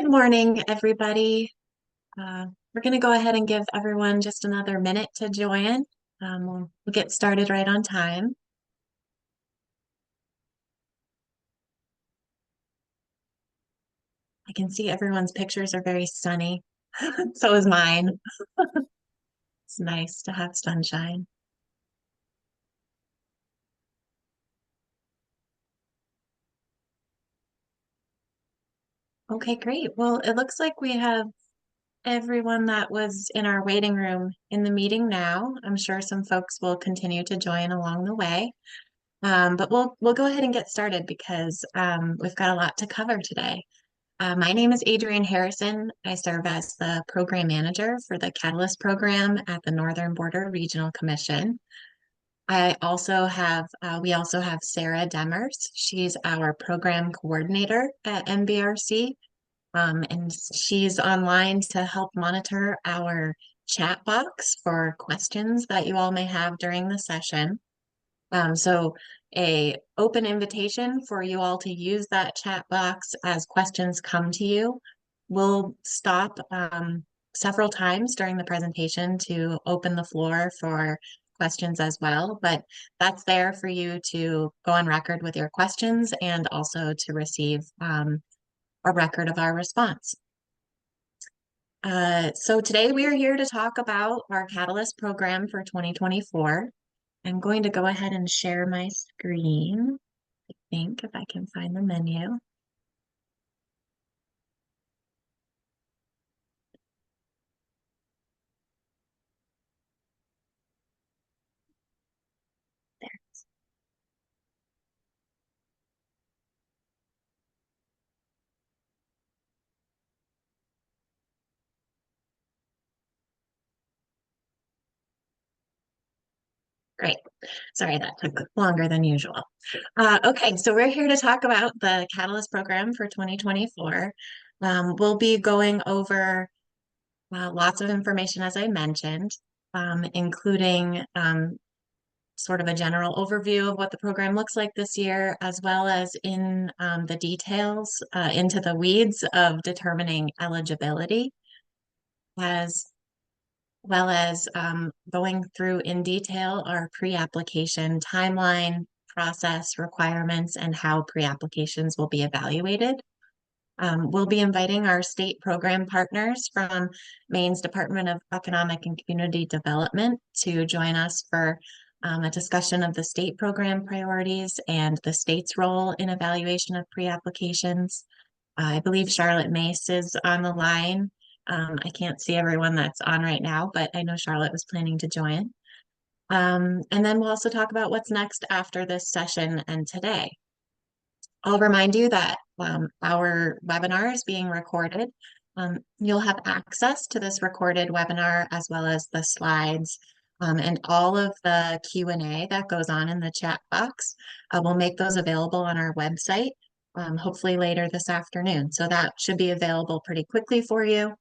Good morning, everybody. We're going to go ahead and give everyone just another minute to join. We'll get started right on time. I can see everyone's pictures are very sunny. So is mine. It's nice to have sunshine. Okay, great. Well, it looks like we have everyone that was in our waiting room in the meeting now. I'm sure some folks will continue to join along the way. But we'll go ahead and get started because we've got a lot to cover today. My name is Adrienne Harrison. I serve as the program manager for the Catalyst program at the Northern Border Regional Commission. We also have Sarah Demers. She's our program coordinator at NBRC, and she's online to help monitor our chat box for questions that you all may have during the session. So a open invitation for you all to use that chat box as questions come to you. We'll stop several times during the presentation to open the floor for questions as well, but that's there for you to go on record with your questions and also to receive a record of our response. So today we are here to talk about our Catalyst program for 2024. I'm going to go ahead and share my screen. I think if I can find the menu. There. Great. Sorry, that took longer than usual. Okay, so we're here to talk about the Catalyst program for 2024. We'll be going over lots of information, as I mentioned, including sort of a general overview of what the program looks like this year, as well as in the details into the weeds of determining eligibility, as well as going through in detail our pre-application timeline, process, requirements, and how pre-applications will be evaluated. We'll be inviting our state program partners from Maine's Department of Economic and Community Development to join us for a discussion of the state program priorities and the state's role in evaluation of pre-applications. I believe Charlotte Mace is on the line. I can't see everyone that's on right now, but I know Charlotte was planning to join. And then we'll also talk about what's next after this session and today. I'll remind you that our webinar is being recorded. You'll have access to this recorded webinar as well as the slides and all of the Q&A that goes on in the chat box. We'll make those available on our website, hopefully later this afternoon. So that should be available pretty quickly for you.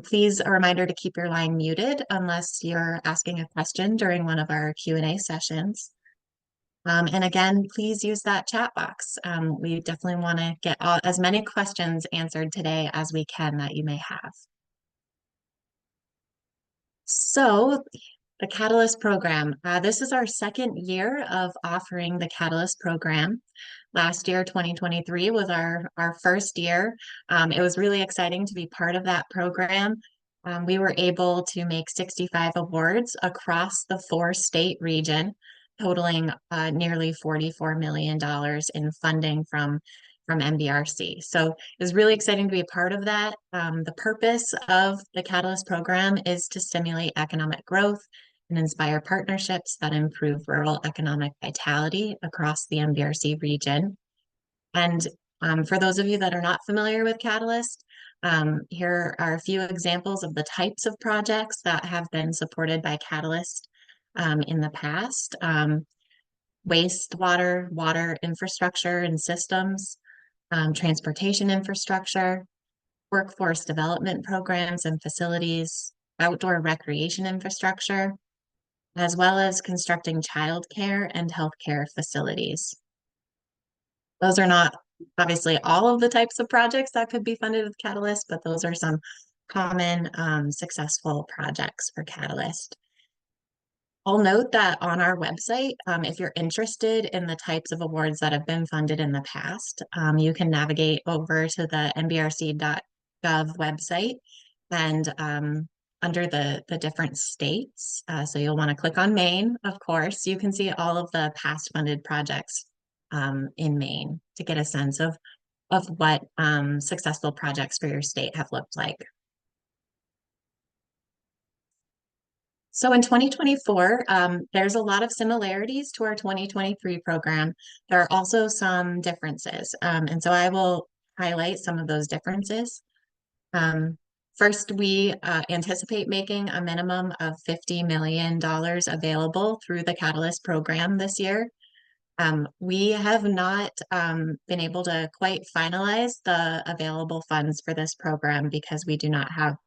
Please, a reminder to keep your line muted unless you're asking a question during one of our Q&A sessions. And again, please use that chat box. We definitely want to get as many questions answered today as we can that you may have. So the Catalyst program, this is our second year of offering the Catalyst program. Last year, 2023, was our first year. It was really exciting to be part of that program. We were able to make 65 awards across the 4-state region, totaling nearly $44 million in funding from NBRC. So it was really exciting to be a part of that. The purpose of the Catalyst program is to stimulate economic growth and inspire partnerships that improve rural economic vitality across the NBRC region. And for those of you that are not familiar with Catalyst, here are a few examples of the types of projects that have been supported by Catalyst in the past. Wastewater, water infrastructure and systems, transportation infrastructure, workforce development programs and facilities, outdoor recreation infrastructure, as well as constructing childcare and healthcare facilities. Those are not obviously all of the types of projects that could be funded with Catalyst, but those are some common successful projects for Catalyst. I'll note that on our website, if you're interested in the types of awards that have been funded in the past, you can navigate over to the nbrc.gov website and under the different states. So you'll want to click on Maine, of course. You can see all of the past funded projects in Maine to get a sense of what successful projects for your state have looked like. So in 2024, there's a lot of similarities to our 2023 program. There are also some differences. And so I will highlight some of those differences. Um, First, we anticipate making a minimum of $50 million available through the Catalyst program this year. We have not been able to quite finalize the available funds for this program because we do not have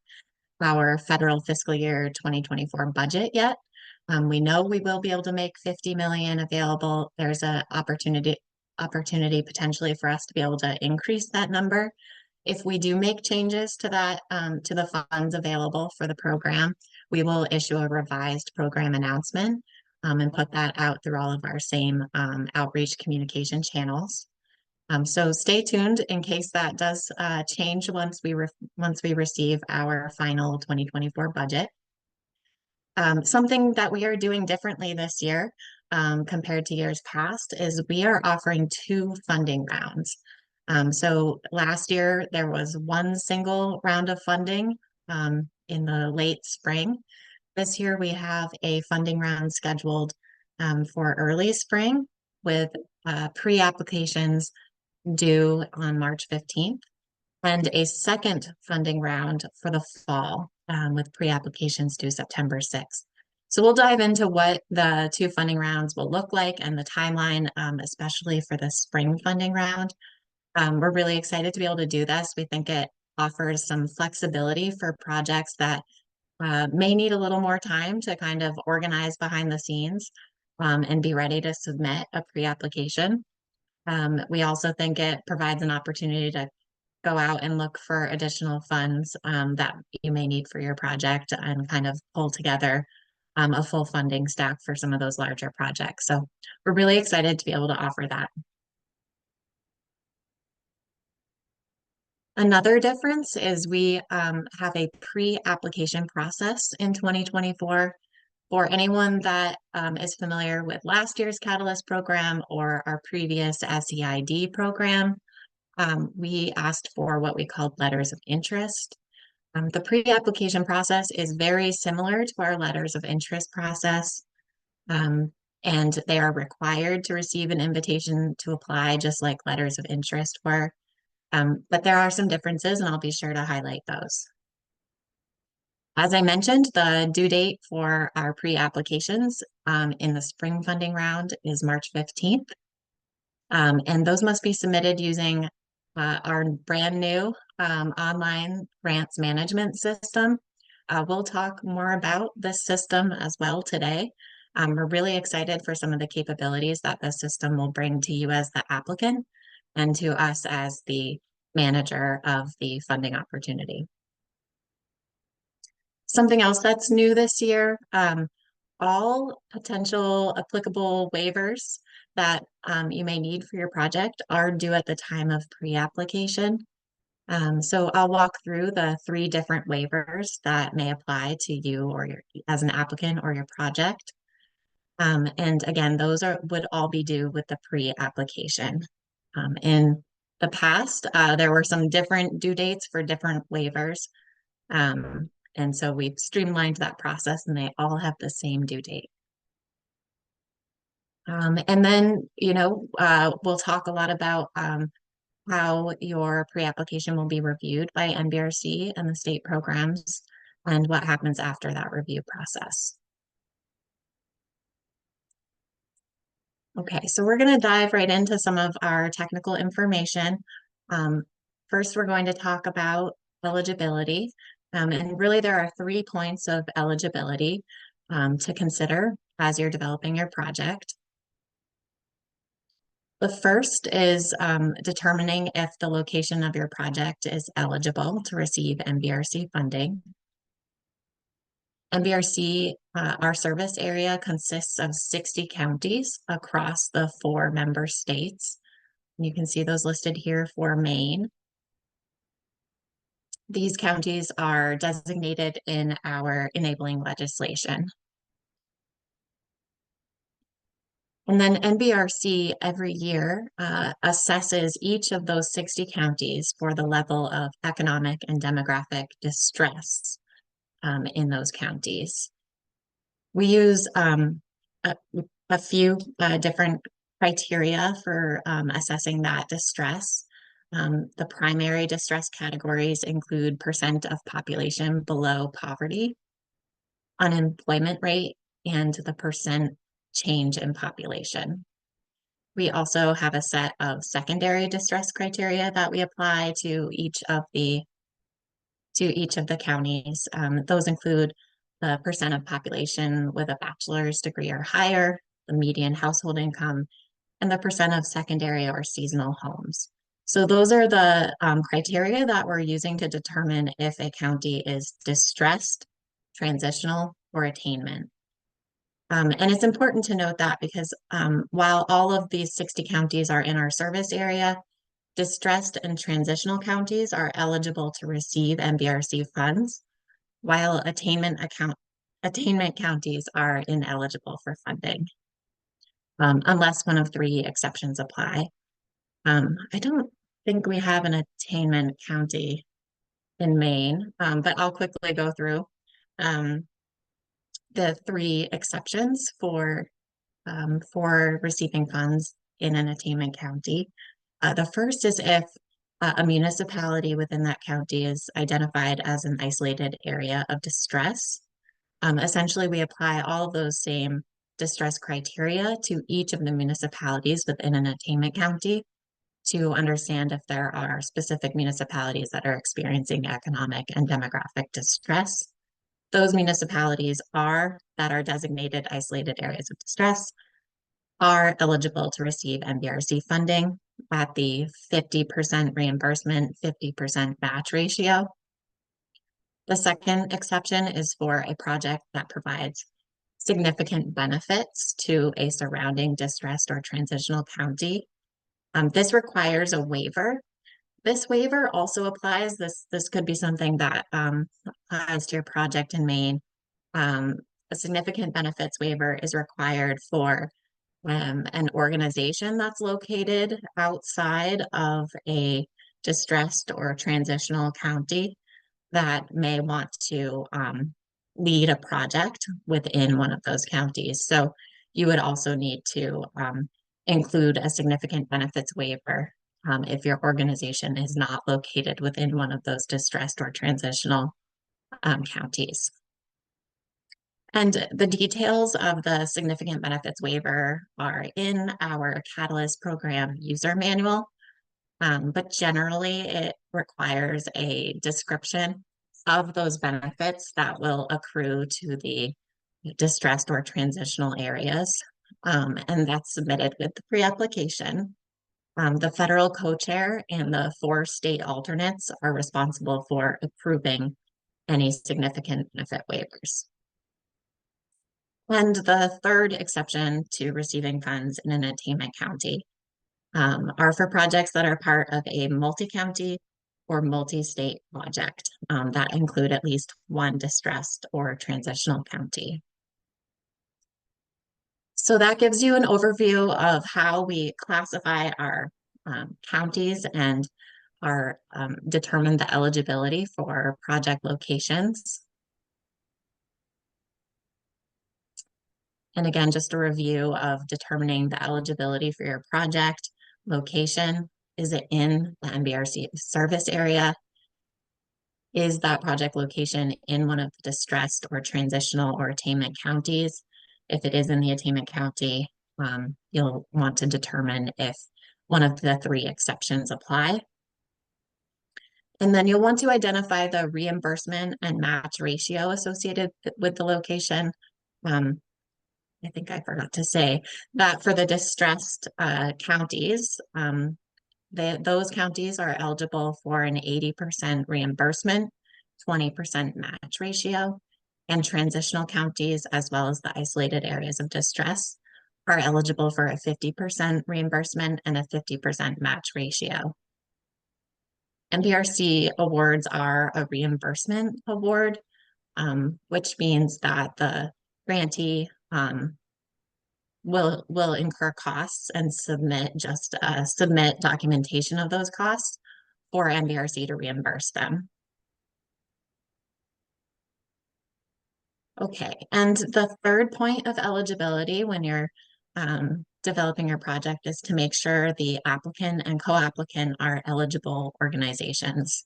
our federal fiscal year 2024 budget yet. We know we will be able to make 50 million available. There's an opportunity potentially for us to be able to increase that number. If we do make changes to that, to the funds available for the program, we will issue a revised program announcement and put that out through all of our same outreach communication channels. So stay tuned in case that does change once we receive our final 2024 budget. Something that we are doing differently this year compared to years past is we are offering two funding rounds. So last year there was one single round of funding in the late spring. This year we have a funding round scheduled for early spring with pre-applications due on March 15th, and a second funding round for the fall with pre-applications due September 6th. So we'll dive into what the two funding rounds will look like and the timeline, especially for the spring funding round. We're really excited to be able to do this. We think it offers some flexibility for projects that may need a little more time to kind of organize behind the scenes and be ready to submit a pre-application. We also think it provides an opportunity to go out and look for additional funds that you may need for your project and kind of pull together a full funding stack for some of those larger projects. So we're really excited to be able to offer that. Another difference is we have a pre-application process in 2024. For anyone that is familiar with last year's Catalyst program or our previous SEID program, we asked for what we called letters of interest. The pre-application process is very similar to our letters of interest process, and they are required to receive an invitation to apply just like letters of interest were. But there are some differences, and I'll be sure to highlight those. As I mentioned, the due date for our pre-applications in the spring funding round is March 15th. And those must be submitted using our brand new online grants management system. We'll talk more about this system as well today. We're really excited for some of the capabilities that the system will bring to you as the applicant and to us as the manager of the funding opportunity. Something else that's new this year, all potential applicable waivers that you may need for your project are due at the time of pre-application. So I'll walk through the three different waivers that may apply to you or as an applicant or your project. And again, those would all be due with the pre-application. In the past, there were some different due dates for different waivers. And so we've streamlined that process and they all have the same due date. And then, we'll talk a lot about how your pre-application will be reviewed by NBRC and the state programs and what happens after that review process. Okay, so we're going to dive right into some of our technical information. First, we're going to talk about eligibility. And really, there are 3 points of eligibility to consider as you're developing your project. The first is determining if the location of your project is eligible to receive NBRC funding. NBRC, our service area consists of 60 counties across the 4 member states. You can see those listed here for Maine. These counties are designated in our enabling legislation. And then NBRC every year assesses each of those 60 counties for the level of economic and demographic distress in those counties. We use a, a few different criteria for assessing that distress. The primary distress categories include percent of population below poverty, unemployment rate, and the percent change in population. We also have a set of secondary distress criteria that we apply to each of the counties. Those include the percent of population with a bachelor's degree or higher, the median household income, and the percent of secondary or seasonal homes. So those are the criteria that we're using to determine if a county is distressed, transitional, or attainment. And it's important to note that because while all of these 60 counties are in our service area, distressed and transitional counties are eligible to receive NBRC funds, while attainment counties are ineligible for funding, unless one of 3 exceptions apply. I don't think we have an attainment county in Maine, but I'll quickly go through the 3 exceptions for receiving funds in an attainment county. The first is if a municipality within that county is identified as an isolated area of distress. Essentially, we apply all of those same distress criteria to each of the municipalities within an attainment county to understand if there are specific municipalities that are experiencing economic and demographic distress. Those municipalities that are designated isolated areas of distress are eligible to receive NBRC funding at the 50% reimbursement, 50% match ratio. The second exception is for a project that provides significant benefits to a surrounding distressed or transitional county. This requires a waiver. This waiver also applies, this could be something that applies to your project in Maine. A significant benefits waiver is required for an organization that's located outside of a distressed or transitional county that may want to lead a project within one of those counties. So you would also need to include a significant benefits waiver if your organization is not located within one of those distressed or transitional counties. And the details of the significant benefits waiver are in our Catalyst program user manual, but generally it requires a description of those benefits that will accrue to the distressed or transitional areas, and that's submitted with the pre-application. The federal co-chair and the 4 state alternates are responsible for approving any significant benefit waivers. And the third exception to receiving funds in an attainment county are for projects that are part of a multi-county or multi-state project that include at least one distressed or transitional county. So that gives you an overview of how we classify our counties and determine the eligibility for project locations. And again, just a review of determining the eligibility for your project location. Is it in the NBRC service area? Is that project location in one of the distressed or transitional or attainment counties? If it is in the attainment county, you'll want to determine if one of the 3 exceptions apply. And then you'll want to identify the reimbursement and match ratio associated with the location. I think I forgot to say that for the distressed counties, those counties are eligible for an 80% reimbursement, 20% match ratio, and transitional counties, as well as the isolated areas of distress, are eligible for a 50% reimbursement and a 50% match ratio. NBRC awards are a reimbursement award, which means that the grantee will incur costs and submit documentation of those costs for NBRC to reimburse them. Okay, and the third point of eligibility when you're developing your project is to make sure the applicant and co-applicant are eligible organizations.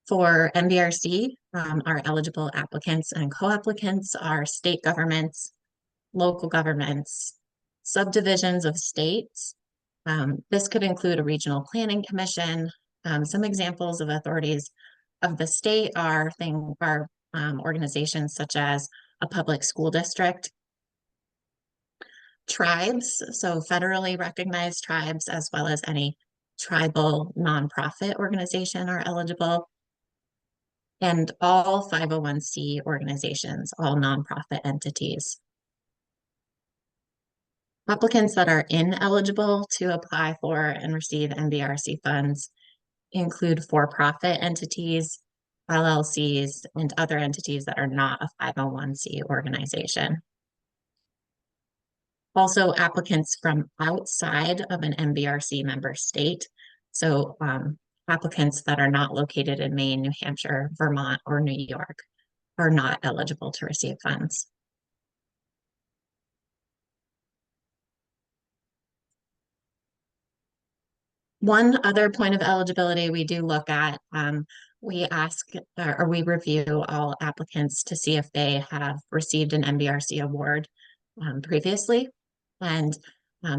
For NBRC, our eligible applicants and co-applicants are state governments, local governments, subdivisions of states. This could include a regional planning commission. Some examples of authorities of the state are organizations such as a public school district, tribes, so federally recognized tribes, as well as any tribal nonprofit organization are eligible, and all 501c organizations, all nonprofit entities. Applicants that are ineligible to apply for and receive NBRC funds include for-profit entities, LLCs, and other entities that are not a 501c organization. Also, applicants from outside of an NBRC member state, so applicants that are not located in Maine, New Hampshire, Vermont, or New York are not eligible to receive funds. One other point of eligibility we do look at, we ask or we review all applicants to see if they have received an NBRC award previously. And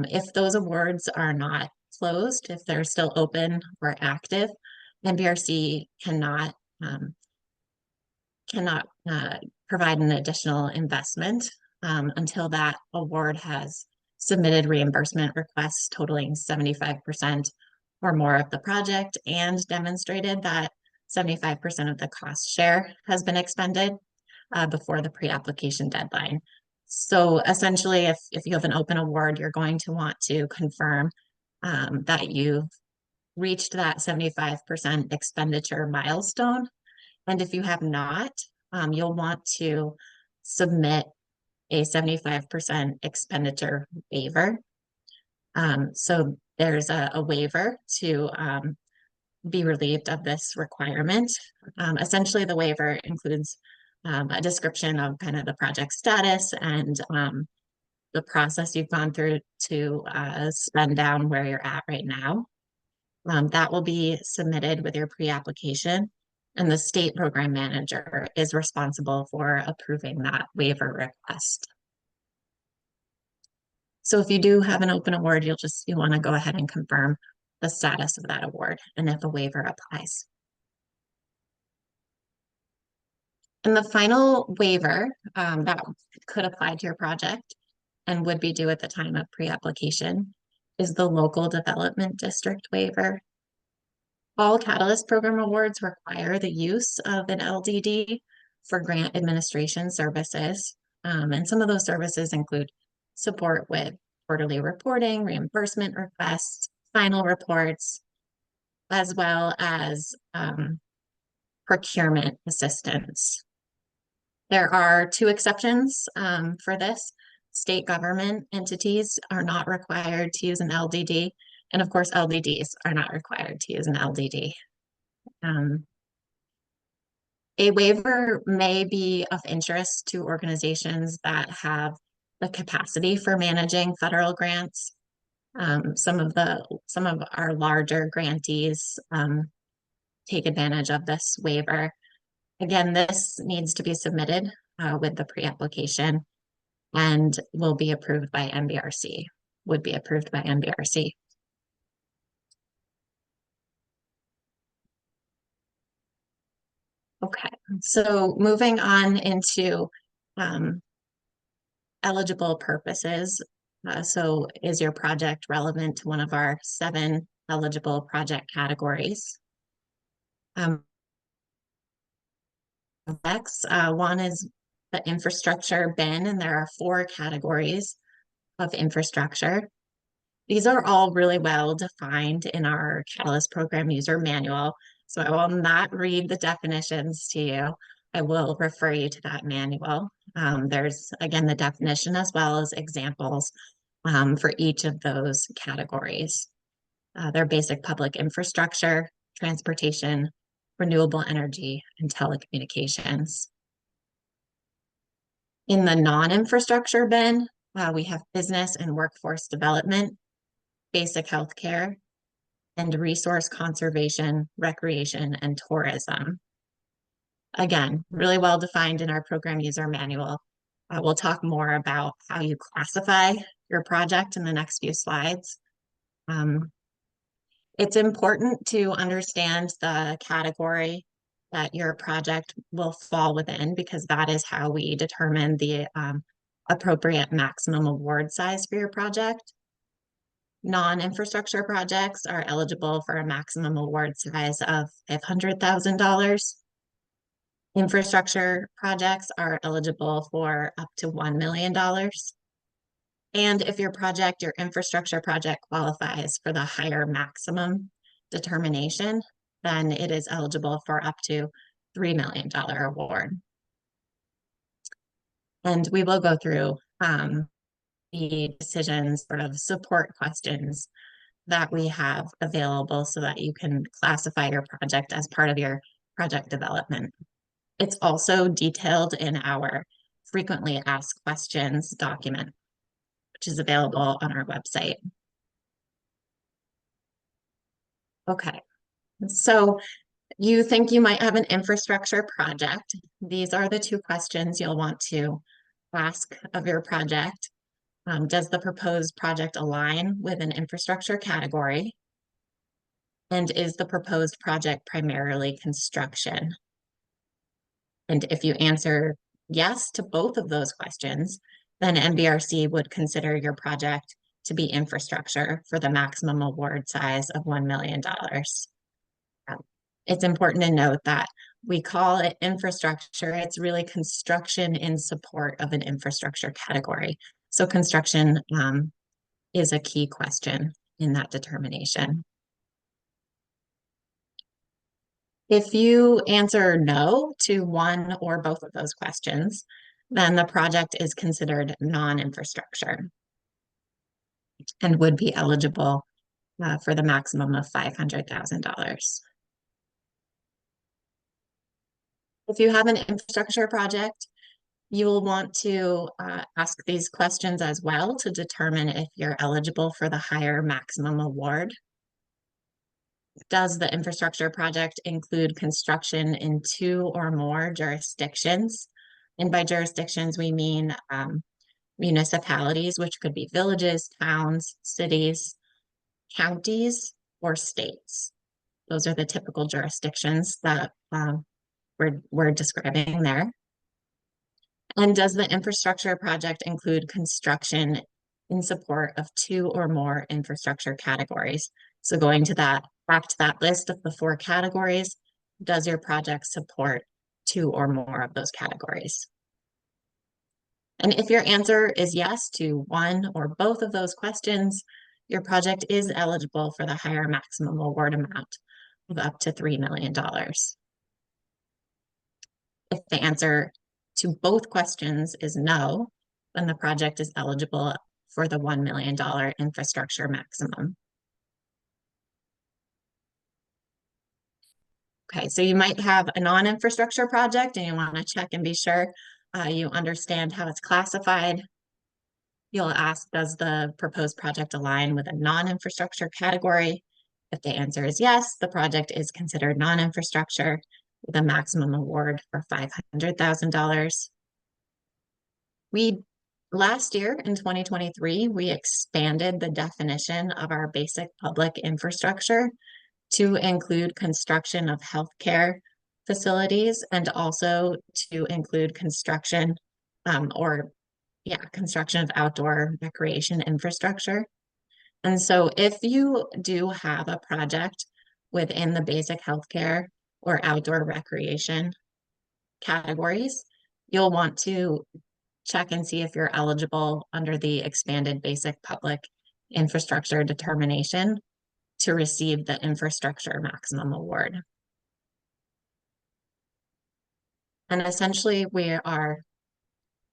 if those awards are not closed, if they're still open or active, NBRC cannot provide an additional investment until that award has submitted reimbursement requests totaling 75% or more of the project and demonstrated that 75% of the cost share has been expended before the pre-application deadline. So essentially, if you have an open award, you're going to want to confirm that you've reached that 75% expenditure milestone. And if you have not, you'll want to submit a 75% expenditure waiver. So there's a waiver to be relieved of this requirement. Essentially, the waiver includes a description of kind of the project status and the process you've gone through to spend down where you're at right now. That will be submitted with your pre-application, and the state program manager is responsible for approving that waiver request. So if you do have an open award, you want to go ahead and confirm the status of that award and if a waiver applies. And the final waiver that could apply to your project and would be due at the time of pre-application is the local development district waiver. All Catalyst program awards require the use of an LDD for grant administration services. And some of those services include support with quarterly reporting, reimbursement requests, final reports, as well as procurement assistance. There are two exceptions for this. State government entities are not required to use an LDD, and of course, LDDs are not required to use an LDD. A waiver may be of interest to organizations that have the capacity for managing federal grants. Some of our larger grantees take advantage of this waiver. Again, this needs to be submitted with the pre-application and will be approved by NBRC, would be approved by NBRC. Okay, so moving on into eligible purposes. So is your project relevant to one of our 7 eligible project categories? Next, one is the infrastructure bin, and there are 4 categories of infrastructure. These are all really well defined in our Catalyst program user manual, so I will not read the definitions to you. I will refer you to that manual. There's, again, the definition as well as examples for each of those categories. They're basic public infrastructure, transportation, renewable energy, and telecommunications. In the non-infrastructure bin, we have business and workforce development, basic healthcare, and resource conservation, recreation, and tourism. Again, really well defined in our program user manual. We'll talk more about how you classify your project in the next few slides. It's important to understand the category that your project will fall within, because that is how we determine the appropriate maximum award size for your project. Non-infrastructure projects are eligible for a maximum award size of $500,000. Infrastructure projects are eligible for up to $1 million. And if your infrastructure project qualifies for the higher maximum determination, then it is eligible for up to $3 million award. And we will go through the decisions, sort of support questions that we have available so that you can classify your project as part of your project development. It's also detailed in our frequently asked questions document, which is available on our website. Okay, so you think you might have an infrastructure project. These are the 2 questions you'll want to ask of your project. Does the proposed project align with an infrastructure category? And is the proposed project primarily construction? And if you answer yes to both of those questions, then NBRC would consider your project to be infrastructure for the maximum award size of $1 million. It's important to note that we call it infrastructure. It's really construction in support of an infrastructure category. So construction is a key question in that determination. If you answer no to one or both of those questions, then the project is considered non-infrastructure and would be eligible for the maximum of $500,000. If you have an infrastructure project, you will want to ask these questions as well to determine if you're eligible for the higher maximum award. Does the infrastructure project include construction in 2 or more jurisdictions? And by jurisdictions, we mean municipalities, which could be villages, towns, cities, counties, or states. Those are the typical jurisdictions that we're describing there. And does the infrastructure project include construction in support of 2 or more infrastructure categories? So going to back to that list of the 4 categories, does your project support 2 or more of those categories? And if your answer is yes to one or both of those questions, your project is eligible for the higher maximum award amount of up to $3 million. If the answer to both questions is no, then the project is eligible for the $1 million infrastructure maximum. Okay, so you might have a non-infrastructure project and you want to check and be sure you understand how it's classified. You'll ask, does the proposed project align with a non-infrastructure category? If the answer is yes, the project is considered non-infrastructure with a maximum award for $500,000. Last year in 2023, we expanded the definition of our basic public infrastructure to include construction of healthcare facilities and also to include construction or yeah, construction of outdoor recreation infrastructure. And so if you do have a project within the basic healthcare or outdoor recreation categories, you'll want to check and see if you're eligible under the expanded basic public infrastructure determination to receive the infrastructure maximum award. And essentially we are,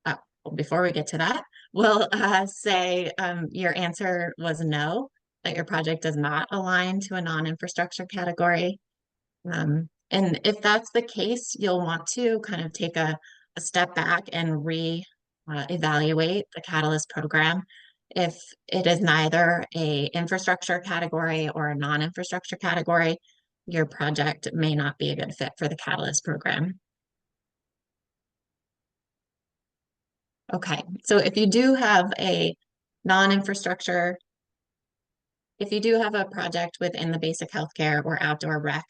well, before we get to that, we'll say your answer was no, that your project does not align to a non-infrastructure category. And if that's the case, you'll want to kind of take a step back and evaluate the Catalyst program. If it is neither a infrastructure category or a non-infrastructure category, your project may not be a good fit for the Catalyst program. Okay, so if you do have a non-infrastructure, if you do have a project within the basic healthcare or outdoor rec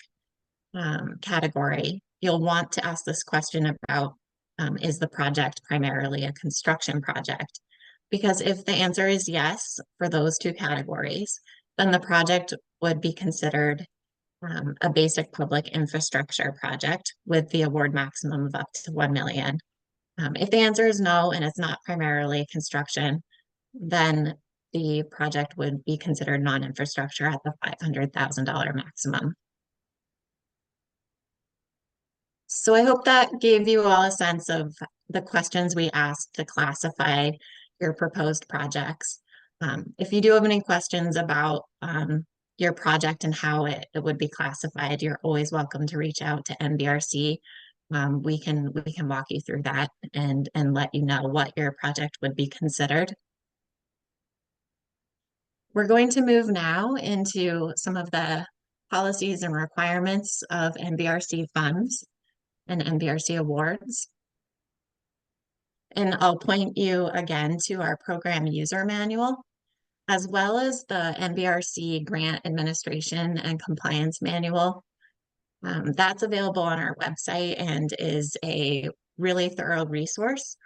category, you'll want to ask this question about, is the project primarily a construction project? Because if the answer is yes for those two categories, then the project would be considered a basic public infrastructure project with the award maximum of up to 1 million. If the answer is no and it's not primarily construction, then the project would be considered non-infrastructure at the $500,000 maximum. So I hope that gave you all a sense of the questions we asked to classify your proposed projects. If you do have any questions about your project and how it would be classified, you're always welcome to reach out to NBRC. We can walk you through that and let you know what your project would be considered. We're going to move now into some of the policies and requirements of NBRC funds and NBRC awards. And I'll point you again to our program user manual, as well as the NBRC grant administration and compliance manual. That's available on our website and is a really thorough resource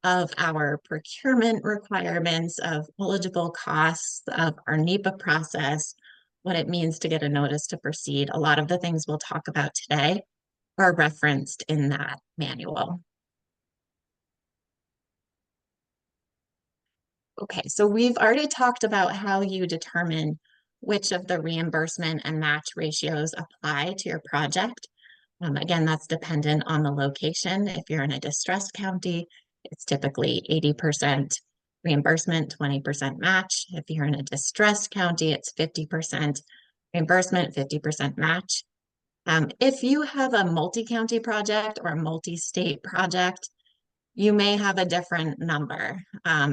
of our procurement requirements, of eligible costs, of our NEPA process, what it means to get a notice to proceed. A lot of the things we'll talk about today are referenced in that manual. Okay, so we've already talked about how you determine which of the reimbursement and match ratios apply to your project. Again, that's dependent on the location. If you're in a distressed county, it's typically 80% reimbursement, 20% match. If you're in a distressed county, it's 50% reimbursement, 50% match. If you have a multi-county project or a multi-state project, you may have a different number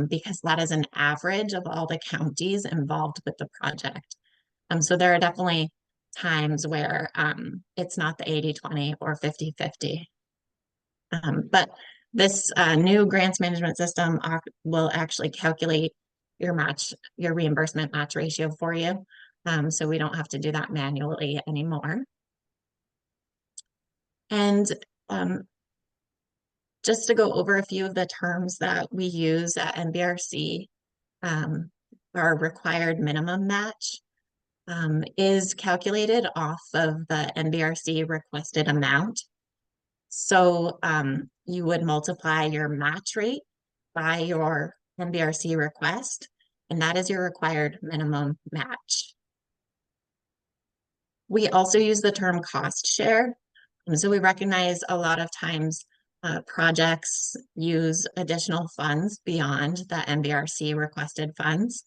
because that is an average of all the counties involved with the project. So there are definitely times where it's not the 80-20 or 50-50. But this new grants management system will actually calculate your reimbursement match ratio for you. So we don't have to do that manually anymore. And just to go over a few of the terms that we use at NBRC, our required minimum match is calculated off of the NBRC requested amount. So you would multiply your match rate by your NBRC request, and that is your required minimum match. We also use the term cost share. So we recognize a lot of times projects use additional funds beyond the NBRC requested funds,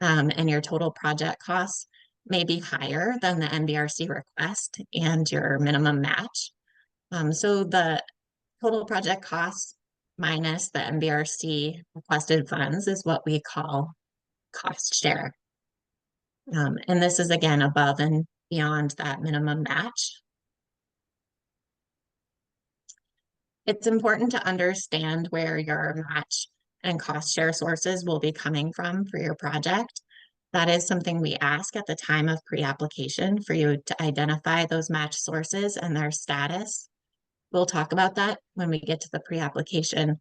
and your total project costs may be higher than the NBRC request and your minimum match. So the total project costs minus the NBRC requested funds is what we call cost share. And this is again above and beyond that minimum match. It's important to understand where your match and cost share sources will be coming from for your project. That is something we ask at the time of pre-application for you to identify those match sources and their status. We'll talk about that when we get to the pre-application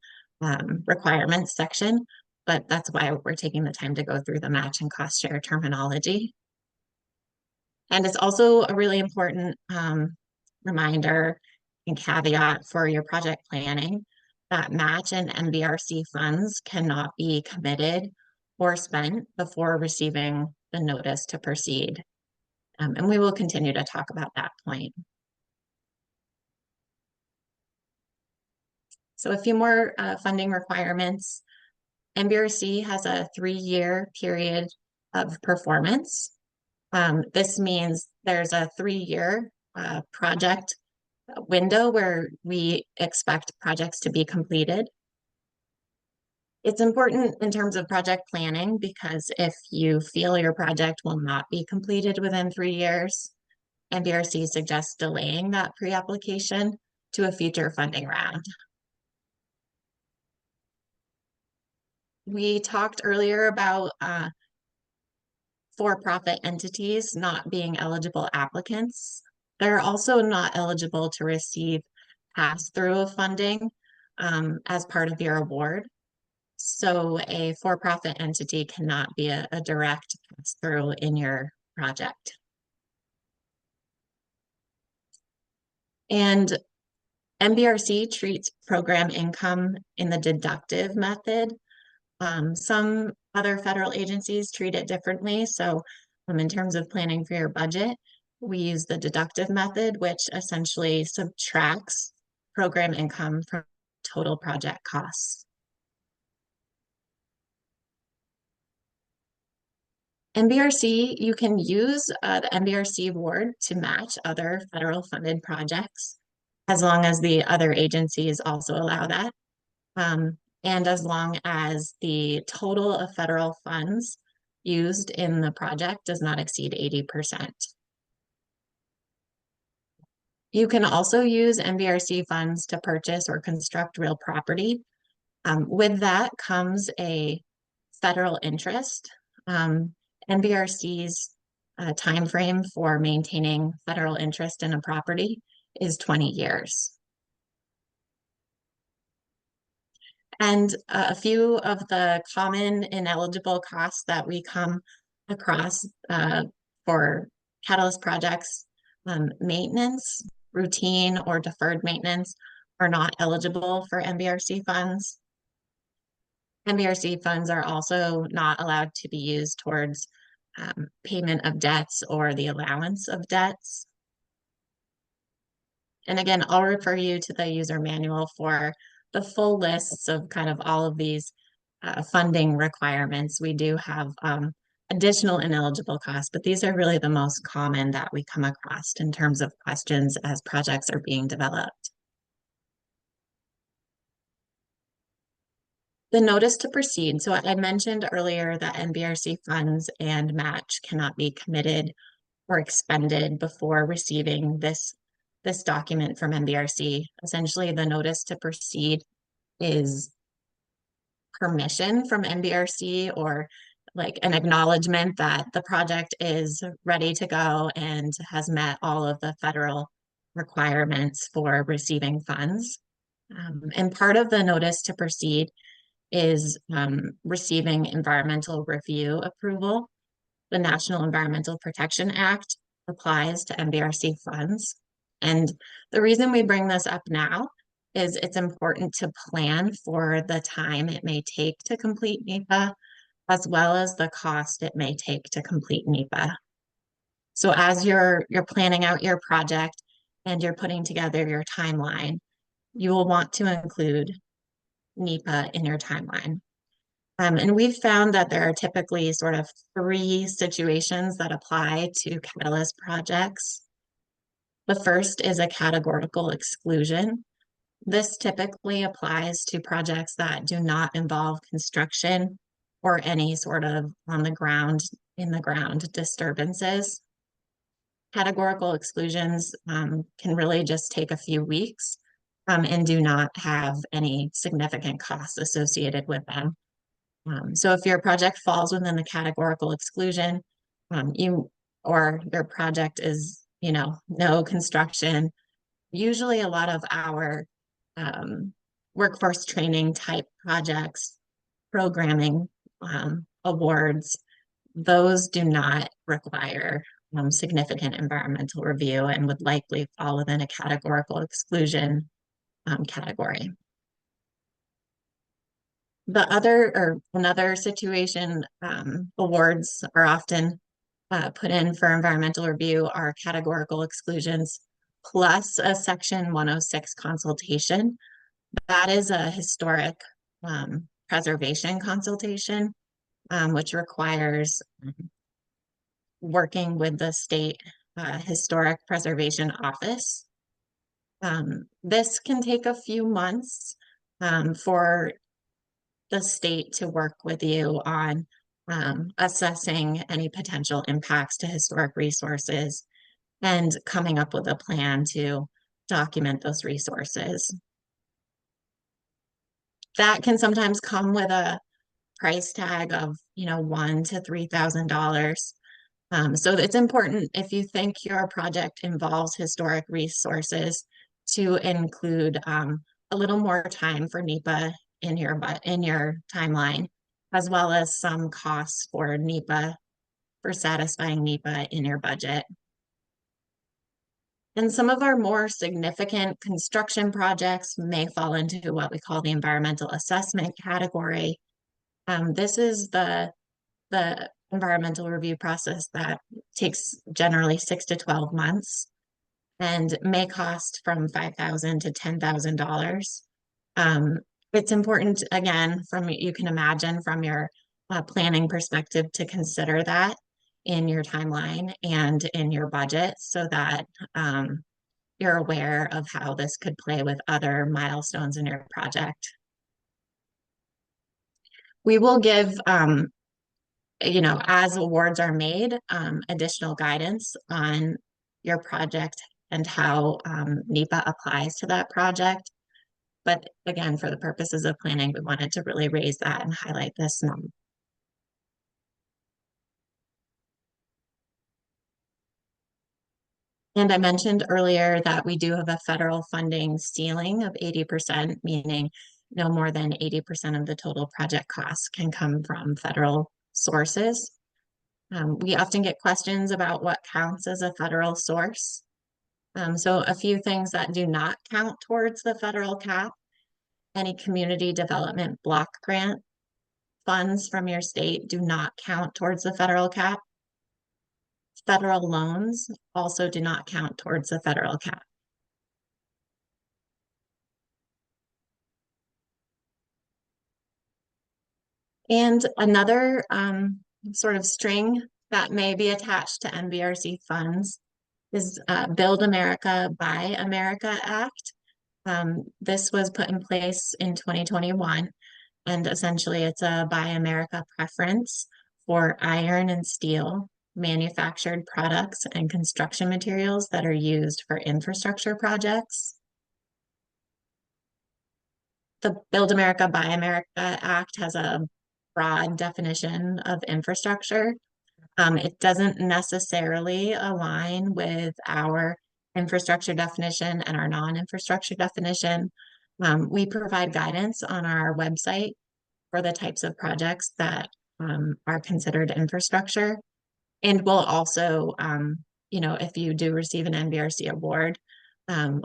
requirements section, but that's why we're taking the time to go through the match and cost share terminology. And it's also a really important reminder and caveat for your project planning that match and NBRC funds cannot be committed or spent before receiving the notice to proceed. And we will continue to talk about that point. So a few more funding requirements. NBRC has a 3-year period of performance. This means there's a 3-year project window where we expect projects to be completed. It's important in terms of project planning because if you feel your project will not be completed within 3 years, NBRC suggests delaying that pre-application to a future funding round. We talked earlier about for-profit entities not being eligible applicants. They're also not eligible to receive pass-through of funding as part of your award. So a for-profit entity cannot be a direct pass-through in your project. And NBRC treats program income in the deductive method. Some other federal agencies treat it differently. So in terms of planning for your budget, we use the deductive method, which essentially subtracts program income from total project costs. NBRC, you can use the NBRC award to match other federal funded projects, as long as the other agencies also allow that. And as long as the total of federal funds used in the project does not exceed 80%. You can also use NBRC funds to purchase or construct real property. With that comes a federal interest. NBRC's timeframe for maintaining federal interest in a property is 20 years. And a few of the common ineligible costs that we come across for Catalyst projects, maintenance, routine or deferred maintenance are not eligible for NBRC funds. NBRC funds are also not allowed to be used towards payment of debts or the allowance of debts. And again, I'll refer you to the user manual for the full lists of kind of all of these funding requirements. We do have additional ineligible costs, but these are really the most common that we come across in terms of questions as projects are being developed. The notice to proceed. So I mentioned earlier that NBRC funds and match cannot be committed or expended before receiving this document from NBRC. Essentially, the notice to proceed is permission from NBRC or like an acknowledgement that the project is ready to go and has met all of the federal requirements for receiving funds. And part of the notice to proceed is receiving environmental review approval. The National Environmental Protection Act applies to NBRC funds. And the reason we bring this up now is it's important to plan for the time it may take to complete NEPA, as well as the cost it may take to complete NEPA. So as you're planning out your project and you're putting together your timeline, you will want to include NEPA in your timeline. And we've found that there are typically sort of 3 situations that apply to Catalyst projects. The first is a categorical exclusion. This typically applies to projects that do not involve construction or any sort of on the ground, in the ground disturbances. Categorical exclusions can really just take a few weeks and do not have any significant costs associated with them. So if your project falls within the categorical exclusion, or your project is, no construction, usually a lot of our workforce training type projects, programming awards, those do not require significant environmental review and would likely fall within a categorical exclusion category. The other or another situation, awards are often put in for environmental review are categorical exclusions plus a Section 106 consultation. That is a historic preservation consultation, which requires working with the state historic preservation office. This can take a few months for the state to work with you on assessing any potential impacts to historic resources and coming up with a plan to document those resources. That can sometimes come with a price tag of, $1,000 to $3,000. So it's important if you think your project involves historic resources to include a little more time for NEPA in your timeline, as well as some costs for NEPA, for satisfying NEPA in your budget. And some of our more significant construction projects may fall into what we call the environmental assessment category. This is the environmental review process that takes generally 6 to 12 months and may cost from $5,000 to $10,000. It's important, again, you can imagine from your planning perspective to consider that in your timeline and in your budget so that you're aware of how this could play with other milestones in your project. We will give, as awards are made, additional guidance on your project and how NEPA applies to that project. But again, for the purposes of planning, we wanted to really raise that and highlight this number. And I mentioned earlier that we do have a federal funding ceiling of 80%, meaning no more than 80% of the total project costs can come from federal sources. We often get questions about what counts as a federal source. So a few things that do not count towards the federal cap: any community development block grant funds from your state do not count towards the federal cap. Federal loans also do not count towards the federal cap. And another sort of string that may be attached to NBRC funds is Build America, Buy America Act. This was put in place in 2021, and essentially it's a Buy America preference for iron and steel manufactured products and construction materials that are used for infrastructure projects. The Build America, Buy America Act has a broad definition of infrastructure. It doesn't necessarily align with our infrastructure definition and our non-infrastructure definition. We provide guidance on our website for the types of projects that are considered infrastructure. And we'll also, if you do receive an NBRC award,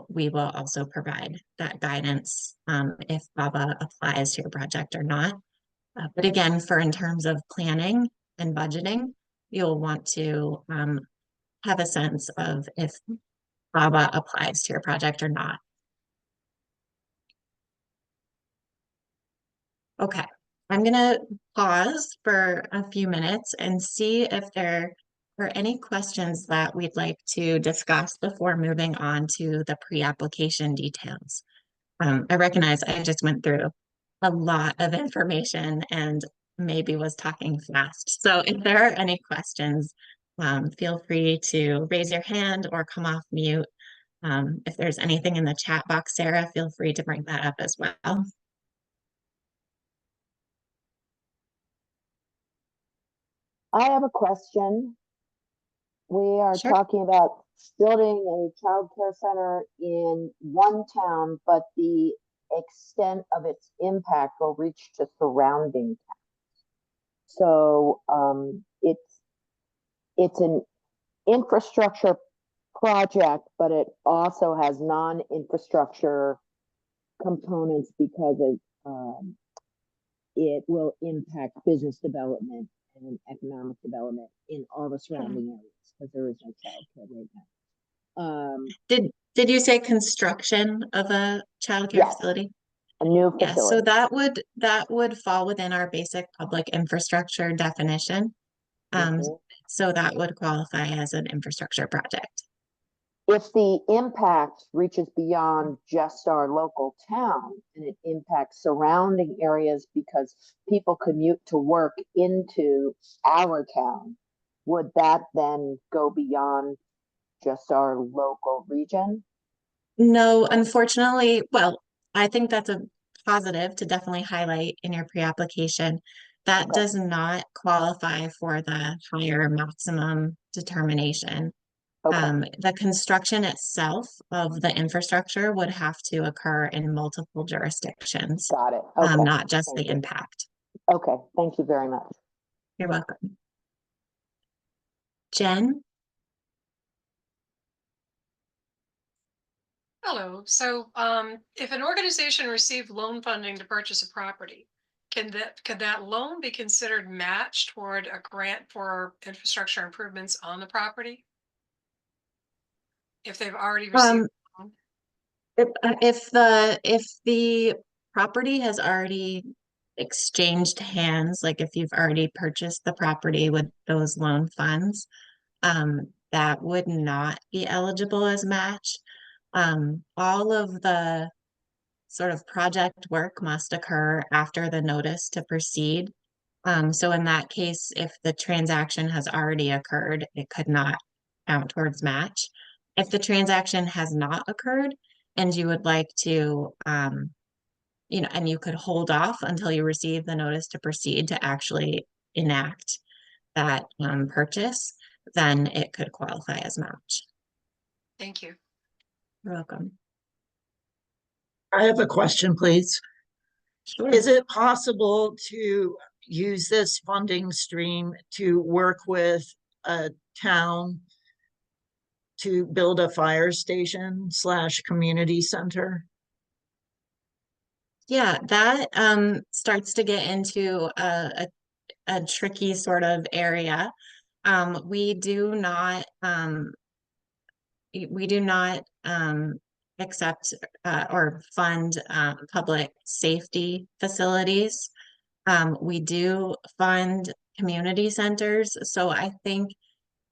we will also provide that guidance if BABA applies to your project or not. But again, in terms of planning and budgeting, you'll want to have a sense of if BABA applies to your project or not. Okay, I'm gonna pause for a few minutes and see if there are any questions that we'd like to discuss before moving on to the pre-application details. I recognize I just went through a lot of information and maybe was talking fast. So if there are any questions, feel free to raise your hand or come off mute. If there's anything in the chat box, Sarah, feel free to bring that up as well. I have a question. We are Sure. talking about building a child care center in one town, but the extent of its impact will reach to surrounding towns. So it's an infrastructure project, but it also has non-infrastructure components because it will impact business development and economic development in all the surrounding areas because there is no childcare right now. Did you say construction of a childcare Yes, facility? a new Yeah, so facility. that would fall within our basic public infrastructure definition. Um, Mhm. so that would qualify as an infrastructure project. If the impact reaches beyond just our local town and it impacts surrounding areas because people commute to work into our town, would that then go beyond just our local region? No, unfortunately, well, I think that's a positive to definitely highlight in your pre-application. That Okay, does not qualify for the higher maximum determination. okay, The construction itself of the infrastructure would have to occur in multiple jurisdictions, got it. Okay, not just thank the you. impact. Okay, thank you very much. You're welcome. Jen? Hello. So, if an organization received loan funding to purchase a property, could that loan be considered matched toward a grant for infrastructure improvements on the property if they've already received Um, a loan? if the property has already exchanged hands, like if you've already purchased the property with those loan funds, that would not be eligible as match. All of the sort of project work must occur after the notice to proceed. So in that case, if the transaction has already occurred, it could not count towards match. If the transaction has not occurred and you would like to, and you could hold off until you receive the notice to proceed to actually enact that purchase, then it could qualify as match. Thank you. You're welcome. I have a question, please. Sure. Is it possible to use this funding stream to work with a town to build a fire station / community center? Yeah, that starts to get into a tricky sort of area. We do not accept or fund public safety facilities. We do fund community centers, so I think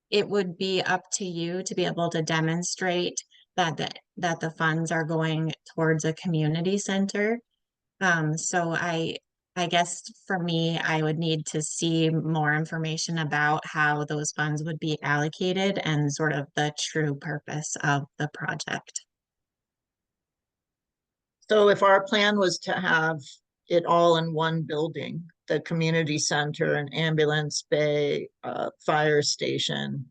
it would be up to you to be able to demonstrate that the funds are going towards a community center. So I guess for me, I would need to see more information about how those funds would be allocated and sort of the true purpose of the project. So if our plan was to have it all in one building, the community center, an ambulance bay, fire station,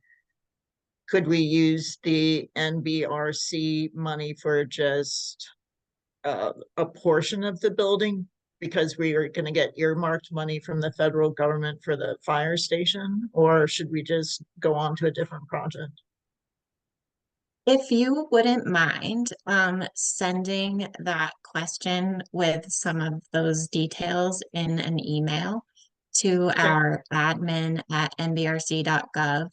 could we use the NBRC money for just a portion of the building because we are going to get earmarked money from the federal government for the fire station, or should we just go on to a different project? If you wouldn't mind sending that question with some of those details in an email to Okay. our admin@nbrc.gov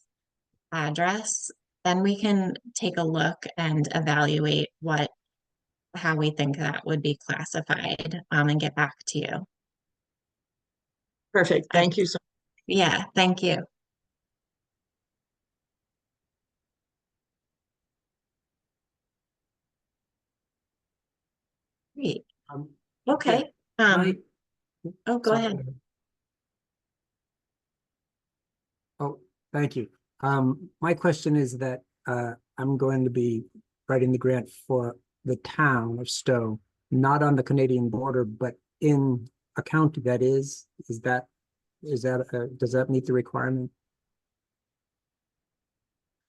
address, then we can take a look and evaluate how we think that would be classified and get back to you. Perfect. I, Thank you so yeah, thank you. Great. Okay. My, Oh, go sorry. ahead. Oh, thank you. My question is that I'm going to be writing the grant for the town of Stowe, not on the Canadian border, but in a county that is that, does that meet the requirement?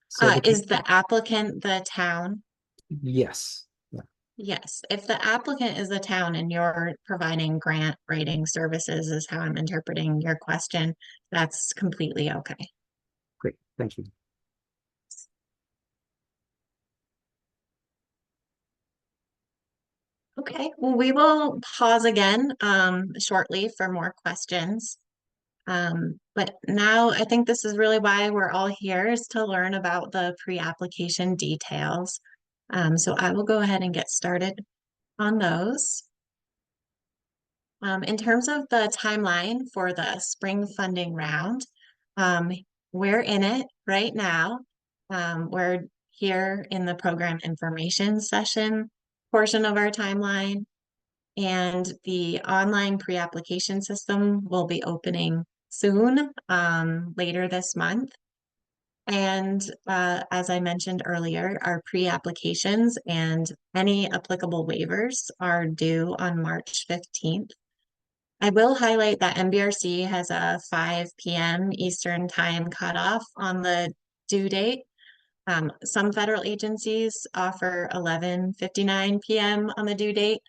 So Is the applicant the town? yes. Yeah. Yes, if the applicant is the town and you're providing grant writing services is how I'm interpreting your question, that's completely okay. Great, thank you. Okay, well, we will pause again shortly for more questions. But now I think this is really why we're all here, is to learn about the pre-application details. So I will go ahead and get started on those. In terms of the timeline for the spring funding round, um, we're in it right now. We're here in the program information session portion of our timeline, and the online pre-application system will be opening soon, later this month. And as I mentioned earlier, our pre-applications and any applicable waivers are due on March 15th. I will highlight that NBRC has a 5 p.m. Eastern time cutoff on the due date. Some federal agencies offer 11:59 p.m. on the due date,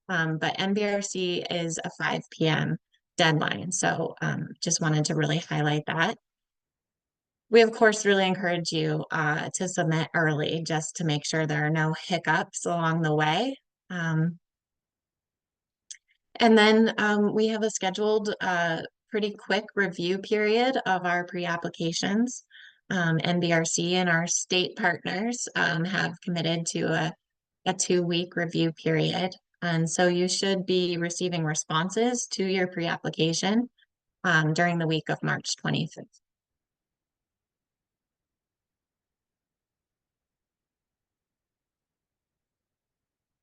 but NBRC is a 5 p.m. deadline. So just wanted to really highlight that. We, of course, really encourage you to submit early just to make sure there are no hiccups along the way. And then we have a scheduled pretty quick review period of our pre-applications. NBRC and our state partners have committed to a 2-week review period. And so you should be receiving responses to your pre-application during the week of March 25th.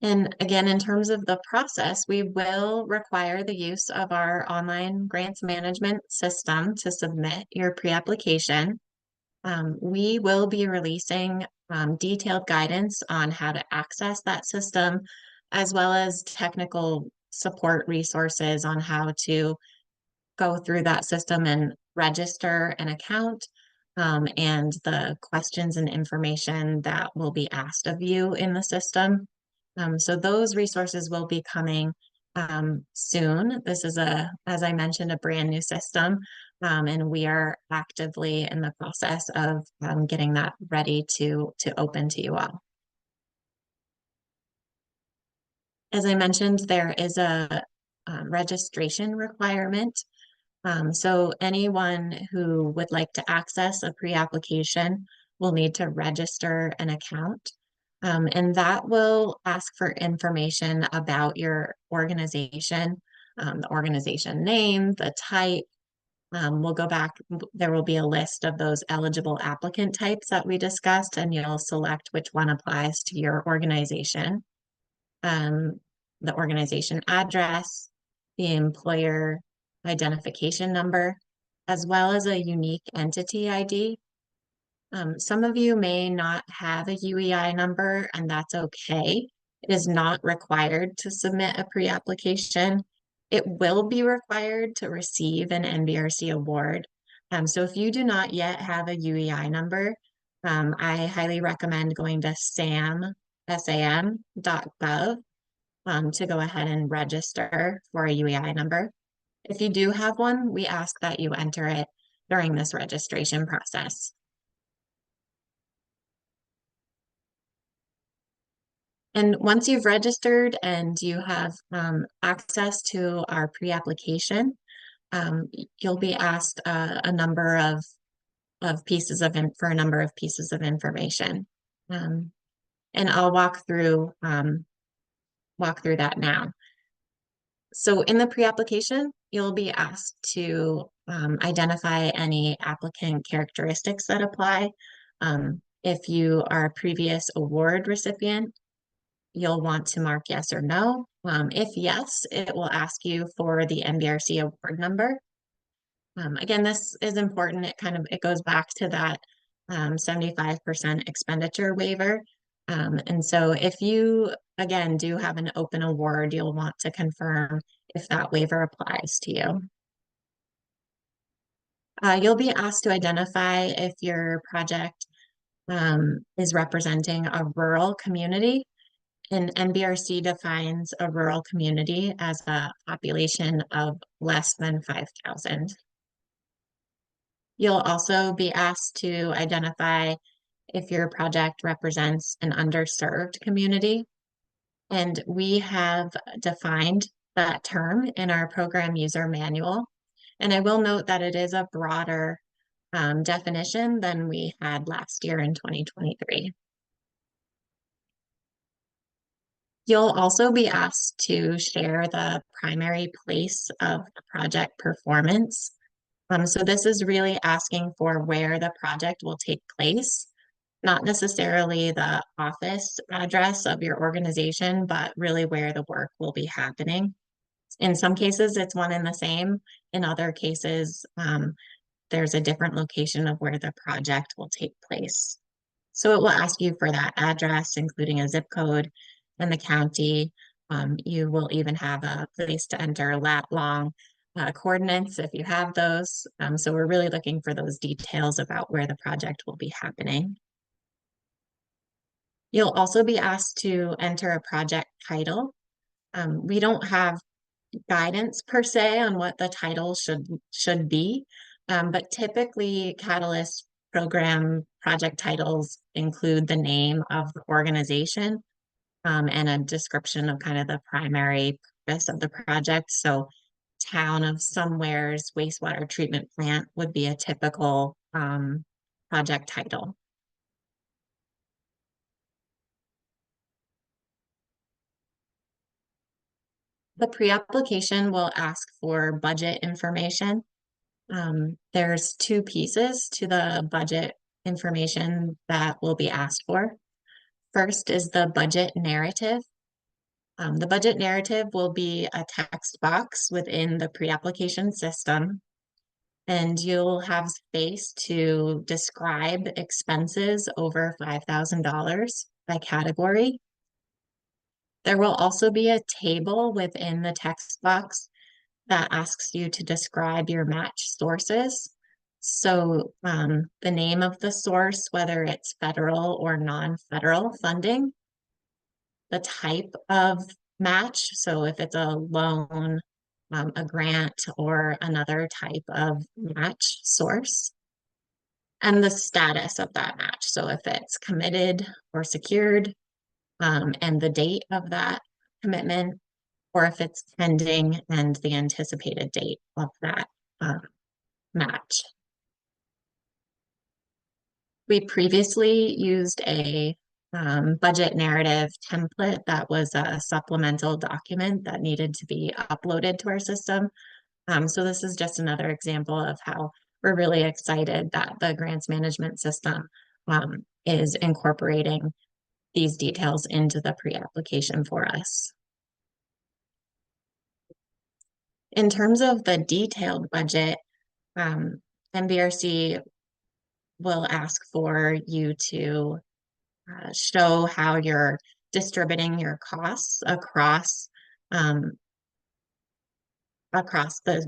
And again, in terms of the process, we will require the use of our online grants management system to submit your pre-application. We will be releasing detailed guidance on how to access that system, as well as technical support resources on how to go through that system and register an account, and the questions and information that will be asked of you in the system. So those resources will be coming soon. This is as I mentioned, a brand new system, and we are actively in the process of getting that ready to open to you all. As I mentioned, there is a registration requirement. So anyone who would like to access a pre-application will need to register an account. And that will ask for information about your organization, the organization name, the type. We'll go back, there will be a list of those eligible applicant types that we discussed, and you'll select which one applies to your organization. The organization address, the employer identification number, as well as a unique entity ID. Some of you may not have a UEI number, and that's okay. It is not required to submit a pre-application. It will be required to receive an NBRC award. So if you do not yet have a UEI number, I highly recommend going to sam.gov to go ahead and register for a UEI number. If you do have one, we ask that you enter it during this registration process. And once you've registered and you have access to our pre-application, you'll be asked a number of pieces of for a number of pieces of information, and I'll walk through that now. So in the pre-application, you'll be asked to identify any applicant characteristics that apply. If you are a previous award recipient, you'll want to mark yes or no. If yes, it will ask you for the NBRC award number. Again, this is important. It goes back to that 75% expenditure waiver. And so if you, again, do have an open award, you'll want to confirm if that waiver applies to you. You'll be asked to identify if your project is representing a rural community. And NBRC defines a rural community as a population of less than 5,000. You'll also be asked to identify if your project represents an underserved community. And we have defined that term in our program user manual. And I will note that it is a broader definition than we had last year in 2023. You'll also be asked to share the primary place of the project performance. So this is really asking for where the project will take place, not necessarily the office address of your organization, but really where the work will be happening. In some cases, it's one and the same. In other cases, there's a different location of where the project will take place. So it will ask you for that address, including a zip code and the county. You will even have a place to enter lat long coordinates if you have those. So we're really looking for those details about where the project will be happening. You'll also be asked to enter a project title. We don't have guidance per se on what the title should be, but typically Catalyst program project titles include the name of the organization and a description of kind of the primary purpose of the project. So Town of Somewhere's wastewater treatment plant would be a typical project title. The pre-application will ask for budget information. There's two pieces to the budget information that will be asked for. First is the budget narrative. The budget narrative will be a text box within the pre-application system, and you'll have space to describe expenses over $5,000 by category. There will also be a table within the text box that asks you to describe your match sources. So the name of the source, whether it's federal or non-federal funding, the type of match, so if it's a loan, a grant, or another type of match source, and the status of that match. So if it's committed or secured, and the date of that commitment, or if it's pending and the anticipated date of that match. We previously used a budget narrative template that was a supplemental document that needed to be uploaded to our system. So this is just another example of how we're really excited that the grants management system is incorporating these details into the pre-application for us. In terms of the detailed budget, NBRC will ask for you to show how you're distributing your costs across the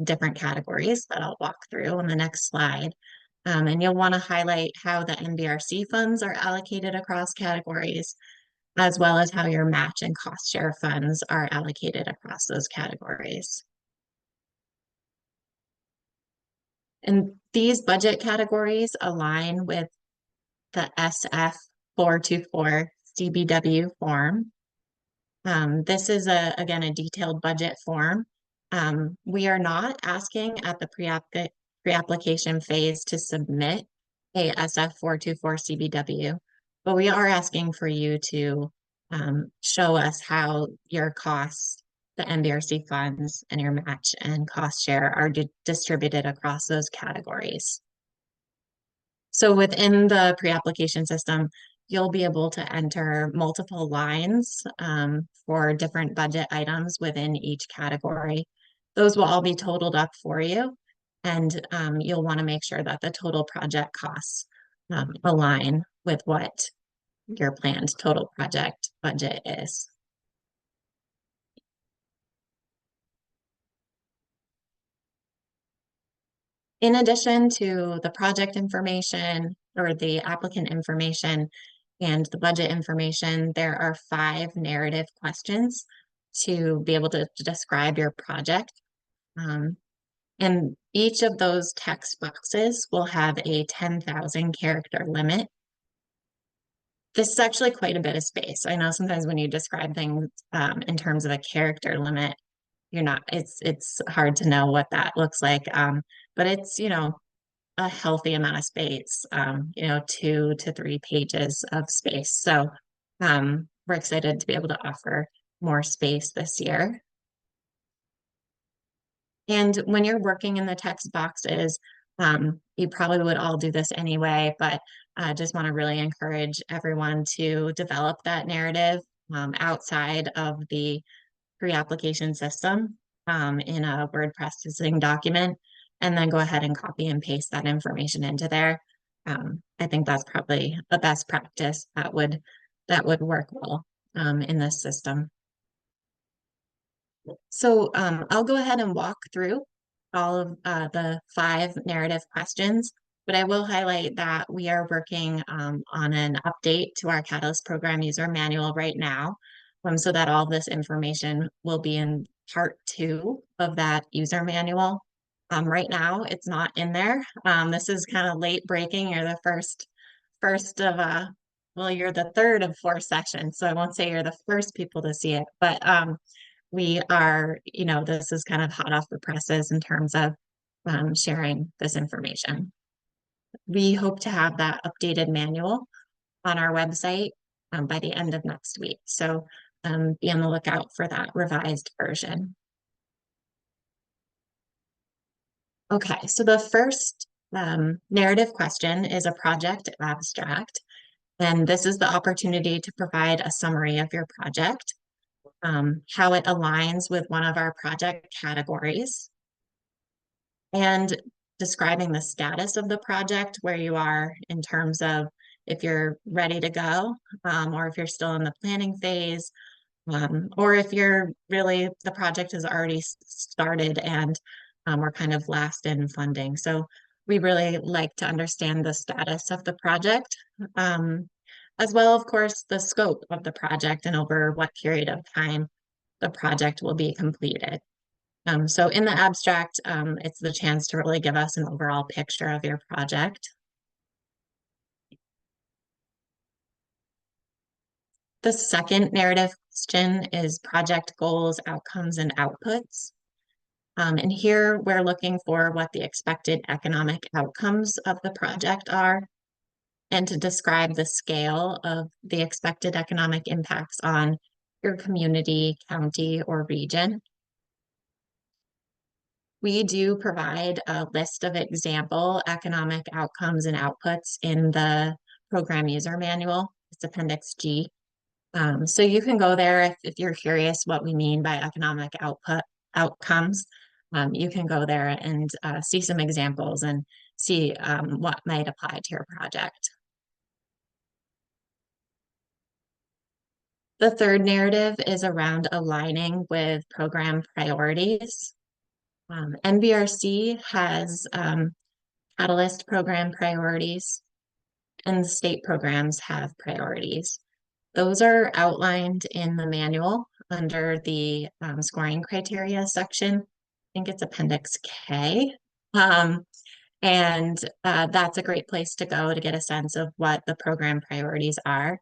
different categories that I'll walk through on the next slide. And you'll want to highlight how the NBRC funds are allocated across categories, as well as how your match and cost share funds are allocated across those categories. And these budget categories align with the SF 424 CBW form. This is again a detailed budget form. We are not asking at the pre-application phase to submit a SF 424 CBW, but we are asking for you to show us how your costs, the NBRC funds, and your match and cost share are distributed across those categories. So within the pre-application system, you'll be able to enter multiple lines for different budget items within each category. Those will all be totaled up for you, and you'll want to make sure that the total project costs align with what your planned total project budget is. In addition to the project information or the applicant information, and the budget information, there are 5 narrative questions to be able to describe your project. And each of those text boxes will have a 10,000 character limit. This is actually quite a bit of space. I know sometimes when you describe things in terms of a character limit, it's hard to know what that looks like. But it's, a healthy amount of space, 2 to 3 pages of space. So we're excited to be able to offer more space this year. And when you're working in the text boxes, you probably would all do this anyway, but I just want to really encourage everyone to develop that narrative outside of the pre-application system in a word processing document, and then go ahead and copy and paste that information into there. I think that's probably a best practice that would work well in this system. So I'll go ahead and walk through all of the 5 narrative questions, but I will highlight that we are working on an update to our Catalyst program user manual right now, so that all this information will be in part 2 of that user manual. Right now, it's not in there. This is kind of late breaking. You're the first of well, you're the third of 4 sessions, so I won't say you're the first people to see it, but we are, this is kind of hot off the presses in terms of sharing this information. We hope to have that updated manual on our website by the end of next week. So be on the lookout for that revised version. Okay, so the first narrative question is a project abstract. And this is the opportunity to provide a summary of your project, how it aligns with one of our project categories, and describing the status of the project, where you are in terms of if you're ready to go, or if you're still in the planning phase, or if the project has already started and we're kind of last in funding. So we really like to understand the status of the project, as well, of course, the scope of the project and over what period of time the project will be completed. So in the abstract, it's the chance to really give us an overall picture of your project. The second narrative question is project goals, outcomes, and outputs. And here we're looking for what the expected economic outcomes of the project are, and to describe the scale of the expected economic impacts on your community, county, or region. We do provide a list of example economic outcomes and outputs in the program user manual. It's Appendix G. So you can go there if you're curious what we mean by economic outcomes. You can go there and see some examples and see what might apply to your project. The third narrative is around aligning with program priorities. NBRC has Catalyst program priorities, and the state programs have priorities. Those are outlined in the manual under the scoring criteria section. I think it's Appendix K. And that's a great place to go to get a sense of what the program priorities are.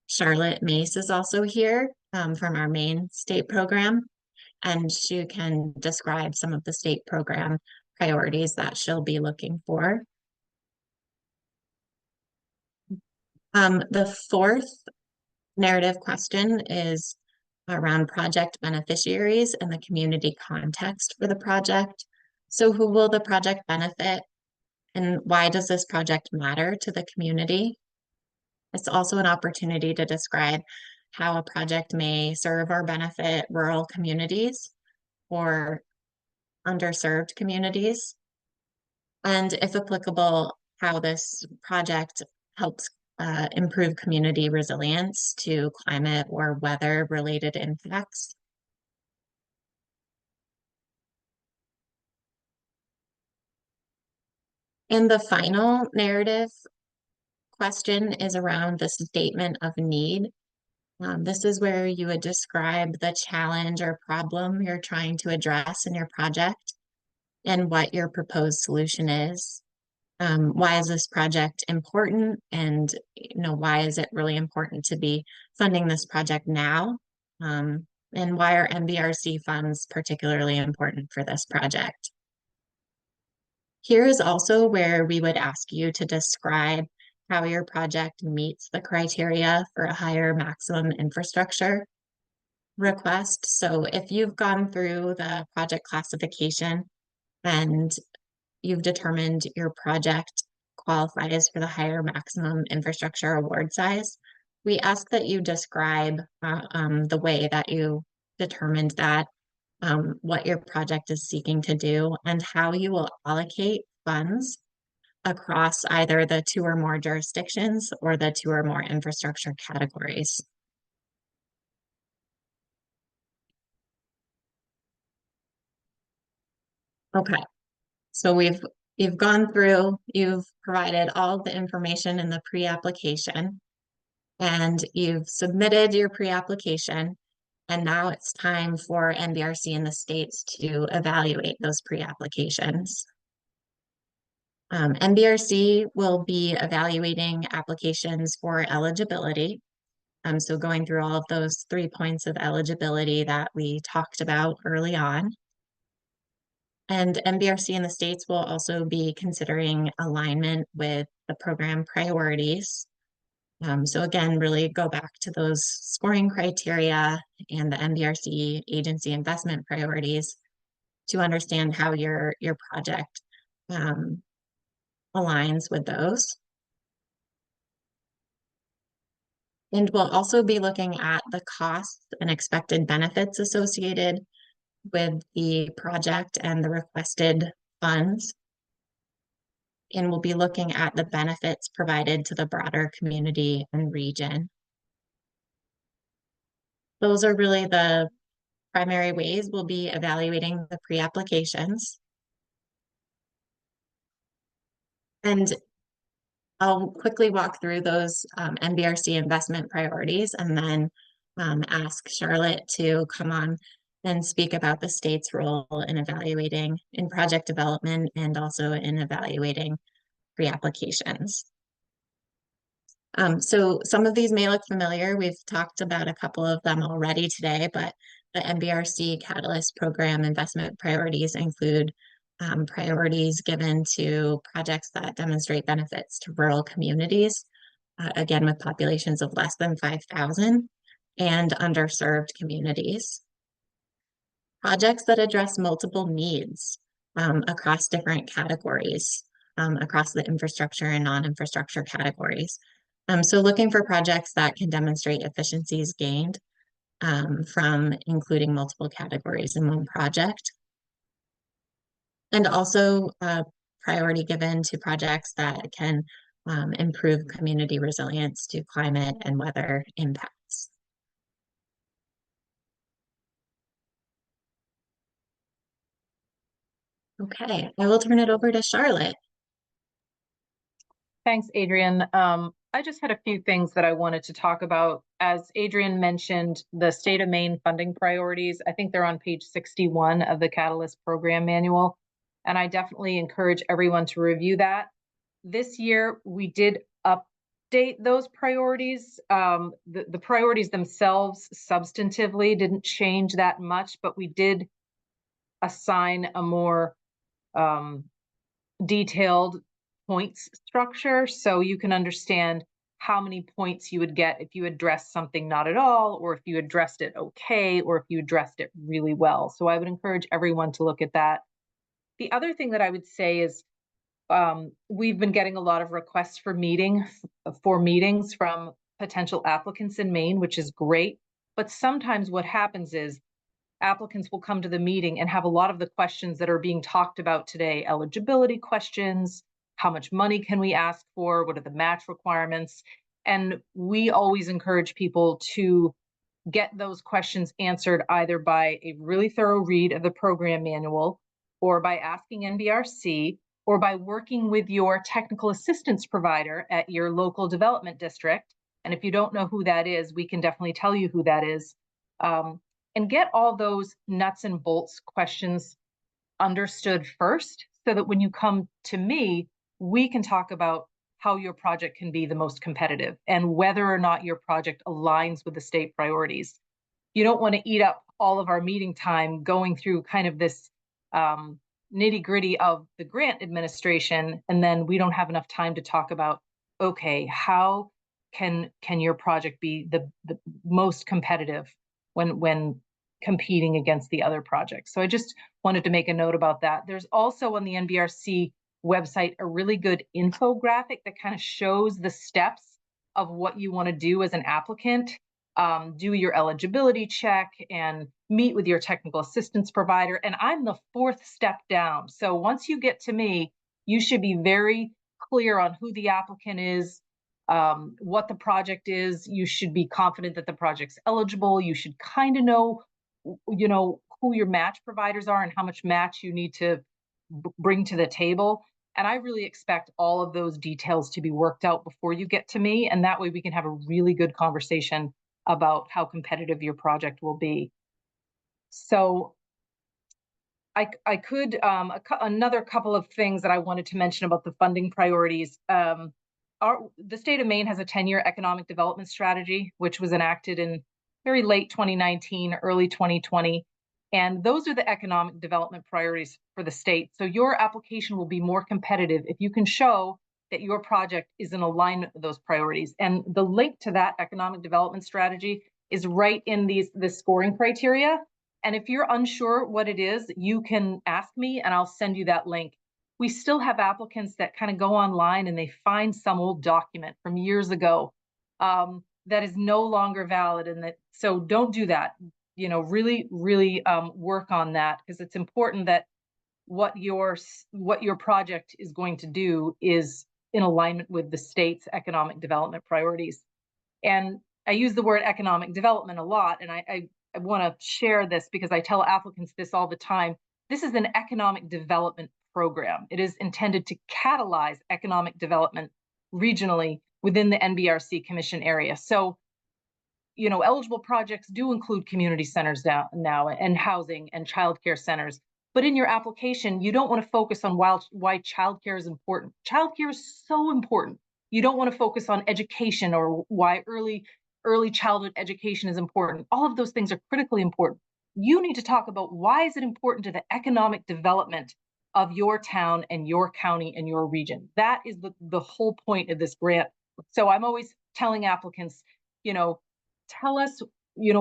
Charlotte Mace is also here from our Maine state program, and she can describe some of the state program priorities that she'll be looking for. The fourth narrative question is around project beneficiaries and the community context for the project. So who will the project benefit, and why does this project matter to the community? It's also an opportunity to describe how a project may serve or benefit rural communities or underserved communities, and if applicable, how this project helps improve community resilience to climate or weather related impacts. And the final narrative question is around the statement of need. This is where you would describe the challenge or problem you're trying to address in your project and what your proposed solution is. Why is this project important? And why is it really important to be funding this project now? And why are NBRC funds particularly important for this project? Here is also where we would ask you to describe how your project meets the criteria for a higher maximum infrastructure request. So if you've gone through the project classification and you've determined your project qualifies for the higher maximum infrastructure award size, we ask that you describe the way that you determined that, what your project is seeking to do, and how you will allocate funds across either the 2 or more jurisdictions or the 2 or more infrastructure categories. Okay, so you've gone through, you've provided all the information in the pre-application, and you've submitted your pre-application, and now it's time for NBRC and the states to evaluate those pre-applications. NBRC will be evaluating applications for eligibility. So going through all of those 3 points of eligibility that we talked about early on. And NBRC in the states will also be considering alignment with the program priorities. So again, really go back to those scoring criteria and the NBRC agency investment priorities to understand how your project aligns with those. And we'll also be looking at the costs and expected benefits associated with the project and the requested funds. And we'll be looking at the benefits provided to the broader community and region. Those are really the primary ways we'll be evaluating the pre-applications. And I'll quickly walk through those NBRC investment priorities and then ask Charlotte to come on and speak about the state's role in evaluating in project development and also in evaluating pre-applications. So some of these may look familiar. We've talked about a couple of them already today, but the NBRC Catalyst Program investment priorities include priorities given to projects that demonstrate benefits to rural communities, again, with populations of less than 5,000 and underserved communities. Projects that address multiple needs across different categories, across the infrastructure and non-infrastructure categories. So looking for projects that can demonstrate efficiencies gained from including multiple categories in one project. And also priority given to projects that can improve community resilience to climate and weather impacts. Okay, I will turn it over to Charlotte. Thanks, Adrian. I just had a few things that I wanted to talk about. As Adrian mentioned, the state of Maine funding priorities, I think they're on page 61 of the Catalyst Program Manual. And I definitely encourage everyone to review that. This year, we did update those priorities. The priorities themselves substantively didn't change that much, but we did assign a more detailed points structure, so you can understand how many points you would get if you addressed something not at all, or if you addressed it okay, or if you addressed it really well. So I would encourage everyone to look at that. The other thing that I would say is we've been getting a lot of requests for meetings from potential applicants in Maine, which is great. But sometimes what happens is applicants will come to the meeting and have a lot of the questions that are being talked about today, eligibility questions, how much money can we ask for, what are the match requirements? And we always encourage people to get those questions answered either by a really thorough read of the program manual or by asking NBRC or by working with your technical assistance provider at your local development district. And if you don't know who that is, we can definitely tell you who that is. And get all those nuts and bolts questions understood first, so that when you come to me, we can talk about how your project can be the most competitive and whether or not your project aligns with the state priorities. You don't want to eat up all of our meeting time going through kind of this nitty gritty of the grant administration, and then we don't have enough time to talk about, okay, how can your project be the most competitive when competing against the other projects. So I just wanted to make a note about that. There's also on the NBRC website a really good infographic that kind of shows the steps of what you want to do as an applicant. Do your eligibility check and meet with your technical assistance provider. And I'm the fourth step down. So once you get to me, you should be very clear on who the applicant is, what the project is. You should be confident that the project's eligible. You should kind of know, who your match providers are and how much match you need to bring to the table. And I really expect all of those details to be worked out before you get to me. And that way we can have a really good conversation about how competitive your project will be. So I could, another couple of things that I wanted to mention about the funding priorities. The state of Maine has a 10-year economic development strategy, which was enacted in very late 2019, early 2020. And those are the economic development priorities for the state. So your application will be more competitive if you can show that your project is in alignment with those priorities. And the link to that economic development strategy is right in the scoring criteria. And if you're unsure what it is, you can ask me and I'll send you that link. We still have applicants that kind of go online and they find some old document from years ago that is no longer valid. And so don't do that. Really work on that, because it's important that what your project is going to do is in alignment with the state's economic development priorities. And I use the word economic development a lot, and I want to share this because I tell applicants this all the time. This is an economic development program. It is intended to catalyze economic development regionally within the NBRC Commission area. So, eligible projects do include community centers now and housing and childcare centers. But in your application, you don't want to focus on why childcare is important. Childcare is so important. You don't want to focus on education or why early childhood education is important. All of those things are critically important. You need to talk about why is it important to the economic development of your town and your county and your region. That is the whole point of this grant. So I'm always telling applicants, tell us,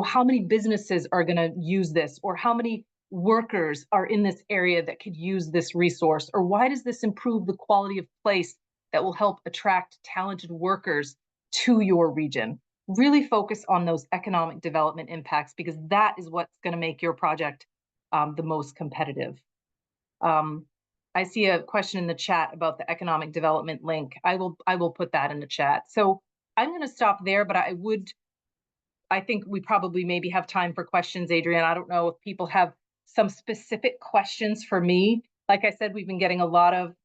how many businesses are going to use this, or how many workers are in this area that could use this resource, or why does this improve the quality of place that will help attract talented workers to your region. Really focus on those economic development impacts, because that is what's going to make your project the most competitive. I see a question in the chat about the economic development link. I will put that in the chat. So I'm going to stop there, but I think we probably maybe have time for questions, Adrienne. I don't know if people have some specific questions for me. Like I said, we've been getting a lot of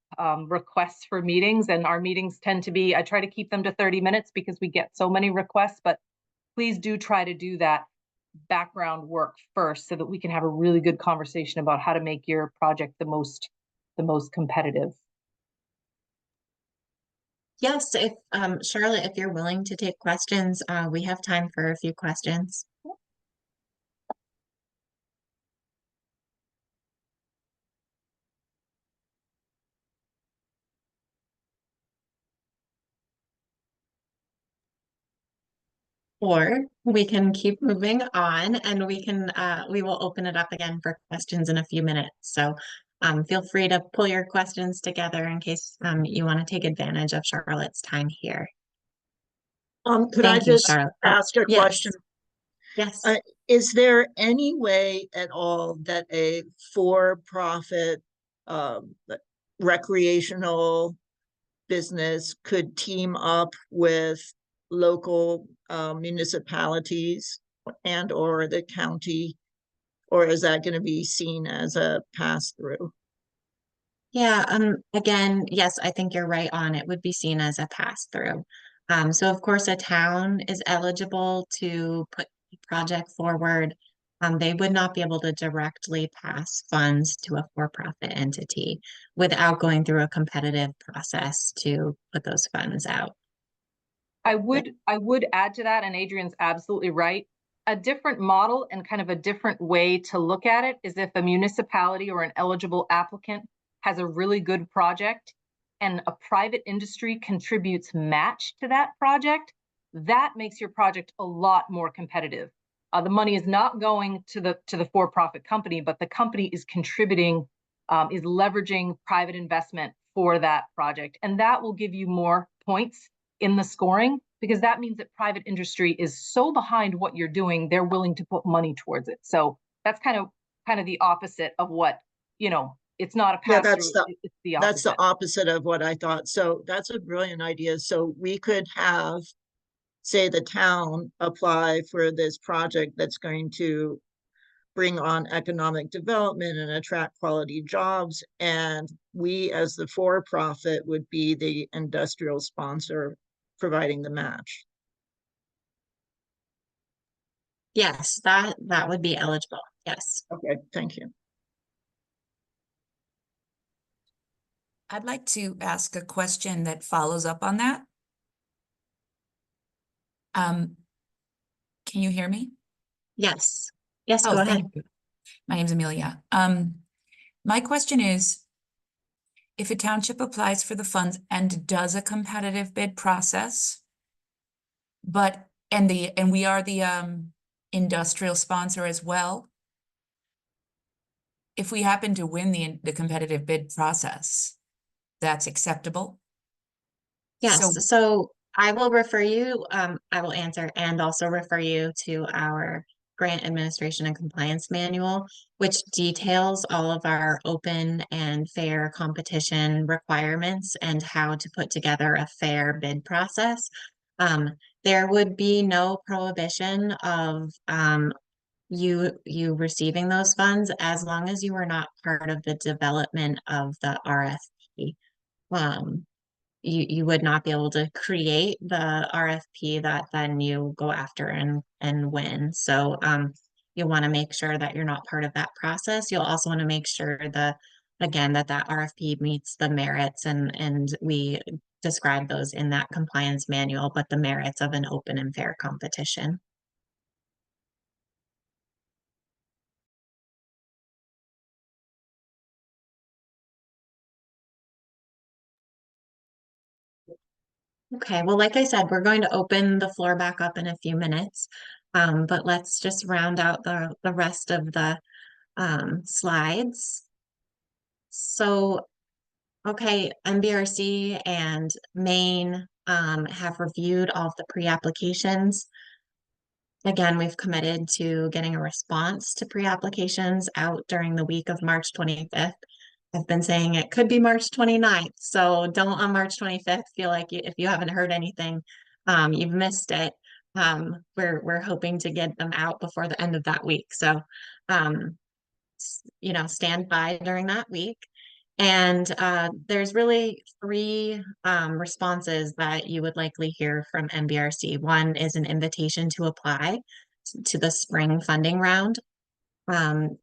requests for meetings, and our meetings tend to be, I try to keep them to 30 minutes because we get so many requests, but please do try to do that background work first so that we can have a really good conversation about how to make your project the most competitive. Yes, if Charlotte, if you're willing to take questions, we have time for a few questions. Or we can keep moving on, and we will open it up again for questions in a few minutes. So feel free to pull your questions together in case you want to take advantage of Charlotte's time here. Could I Thank you, just Charlotte. ask a Yes. question? Yes. Is there any way at all that a for-profit recreational business could team up with local municipalities and or the county, or is that going to be seen as a pass-through? Yeah, again, yes, I think you're right on. It would be seen as a pass through. So of course a town is eligible to put a project forward. They would not be able to directly pass funds to a for-profit entity without going through a competitive process to put those funds out. I would add to that, and Adrian's absolutely right. A different model and kind of a different way to look at it is if a municipality or an eligible applicant has a really good project and a private industry contributes match to that project, that makes your project a lot more competitive. The money is not going to the for-profit company, but the company is contributing, is leveraging private investment for that project, and that will give you more points in the scoring, because that means that private industry is so behind what you're doing, they're willing to put money towards it. So that's kind of the opposite of what, it's not a Yeah, pass through, it's the that's the opposite. opposite of what I thought. So that's a brilliant idea. So we could have, say, the town apply for this project that's going to bring on economic development and attract quality jobs. And we, as the for-profit, would be the industrial sponsor providing the match. Yes, that would be eligible. Yes. Okay, thank you. I'd like to ask a question that follows up on that. Can you hear me? Yes. Yes, Oh, go ahead. thank you. My name's Amelia. My question is, if a township applies for the funds and does a competitive bid process, and we are the industrial sponsor as well, if we happen to win the competitive bid process, that's acceptable? Yes, So, so I will refer you, I will answer and also refer you to our grant administration and compliance manual, which details all of our open and fair competition requirements and how to put together a fair bid process. There would be no prohibition of you receiving those funds as long as you are not part of the development of the RFP. Um, you would not be able to create the RFP that then you go after and win. So you'll want to make sure that you're not part of that process. You'll also want to make sure again that RFP meets the merits, and we describe those in that compliance manual, but the merits of an open and fair competition. Okay, well, like I said, we're going to open the floor back up in a few minutes. But let's just round out the rest of the slides. So, okay, NBRC and Maine have reviewed all of the pre-applications. Again, we've committed to getting a response to pre-applications out during the week of March 25th. I've been saying it could be March 29th, so don't on March 25th feel like if you haven't heard anything, you've missed it. We're hoping to get them out before the end of that week. So, stand by during that week. And there's really three responses that you would likely hear from NBRC. One is an invitation to apply to the spring funding round. And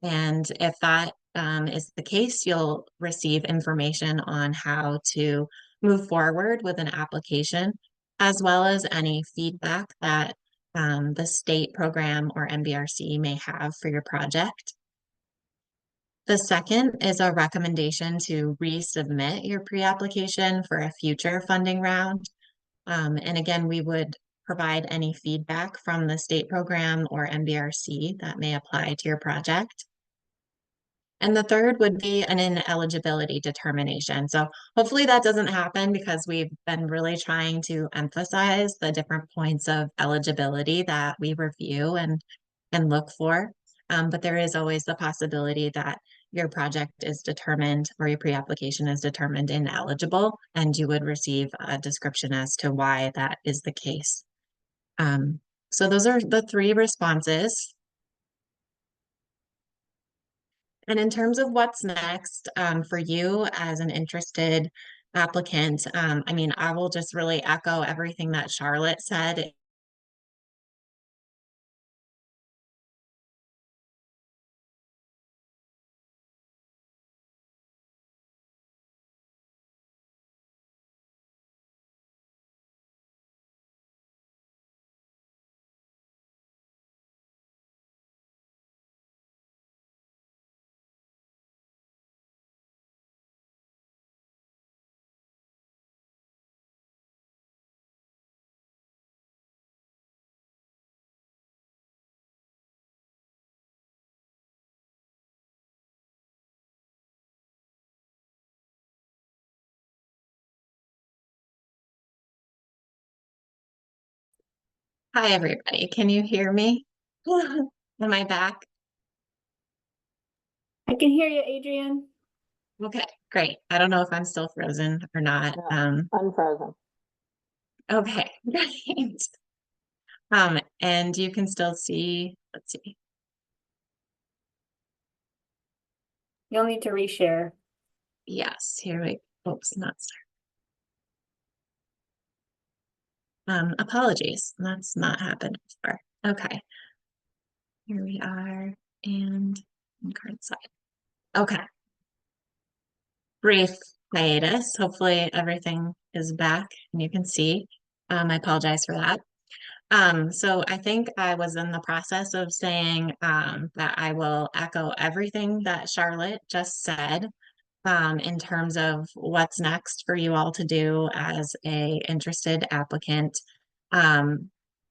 if that is the case, you'll receive information on how to move forward with an application, as well as any feedback that the state program or NBRC may have for your project. The second is a recommendation to resubmit your pre-application for a future funding round. And again, we would provide any feedback from the state program or NBRC that may apply to your project. And the third would be an ineligibility determination. So hopefully that doesn't happen, because we've been really trying to emphasize the different points of eligibility that we review and look for. But there is always the possibility that your project is determined, or your pre-application is determined ineligible, and you would receive a description as to why that is the case. So those are the three responses. And in terms of what's next, for you as an interested applicant, I mean, I will just really echo everything that Charlotte said. Hi, everybody. Can you hear me? Am I back? I can hear you, Adrian. Okay, great. I don't know if I'm still frozen or not. No. Unfrozen. Okay, great. And you can still see, let's see. You'll need to reshare. Yes, here we, oops, not start. Apologies, that's not happened before. Okay. Here we are, and current slide. Okay. Brief hiatus. Hopefully everything is back and you can see. I apologize for that. So I think I was in the process of saying that I will echo everything that Charlotte just said in terms of what's next for you all to do as a interested applicant.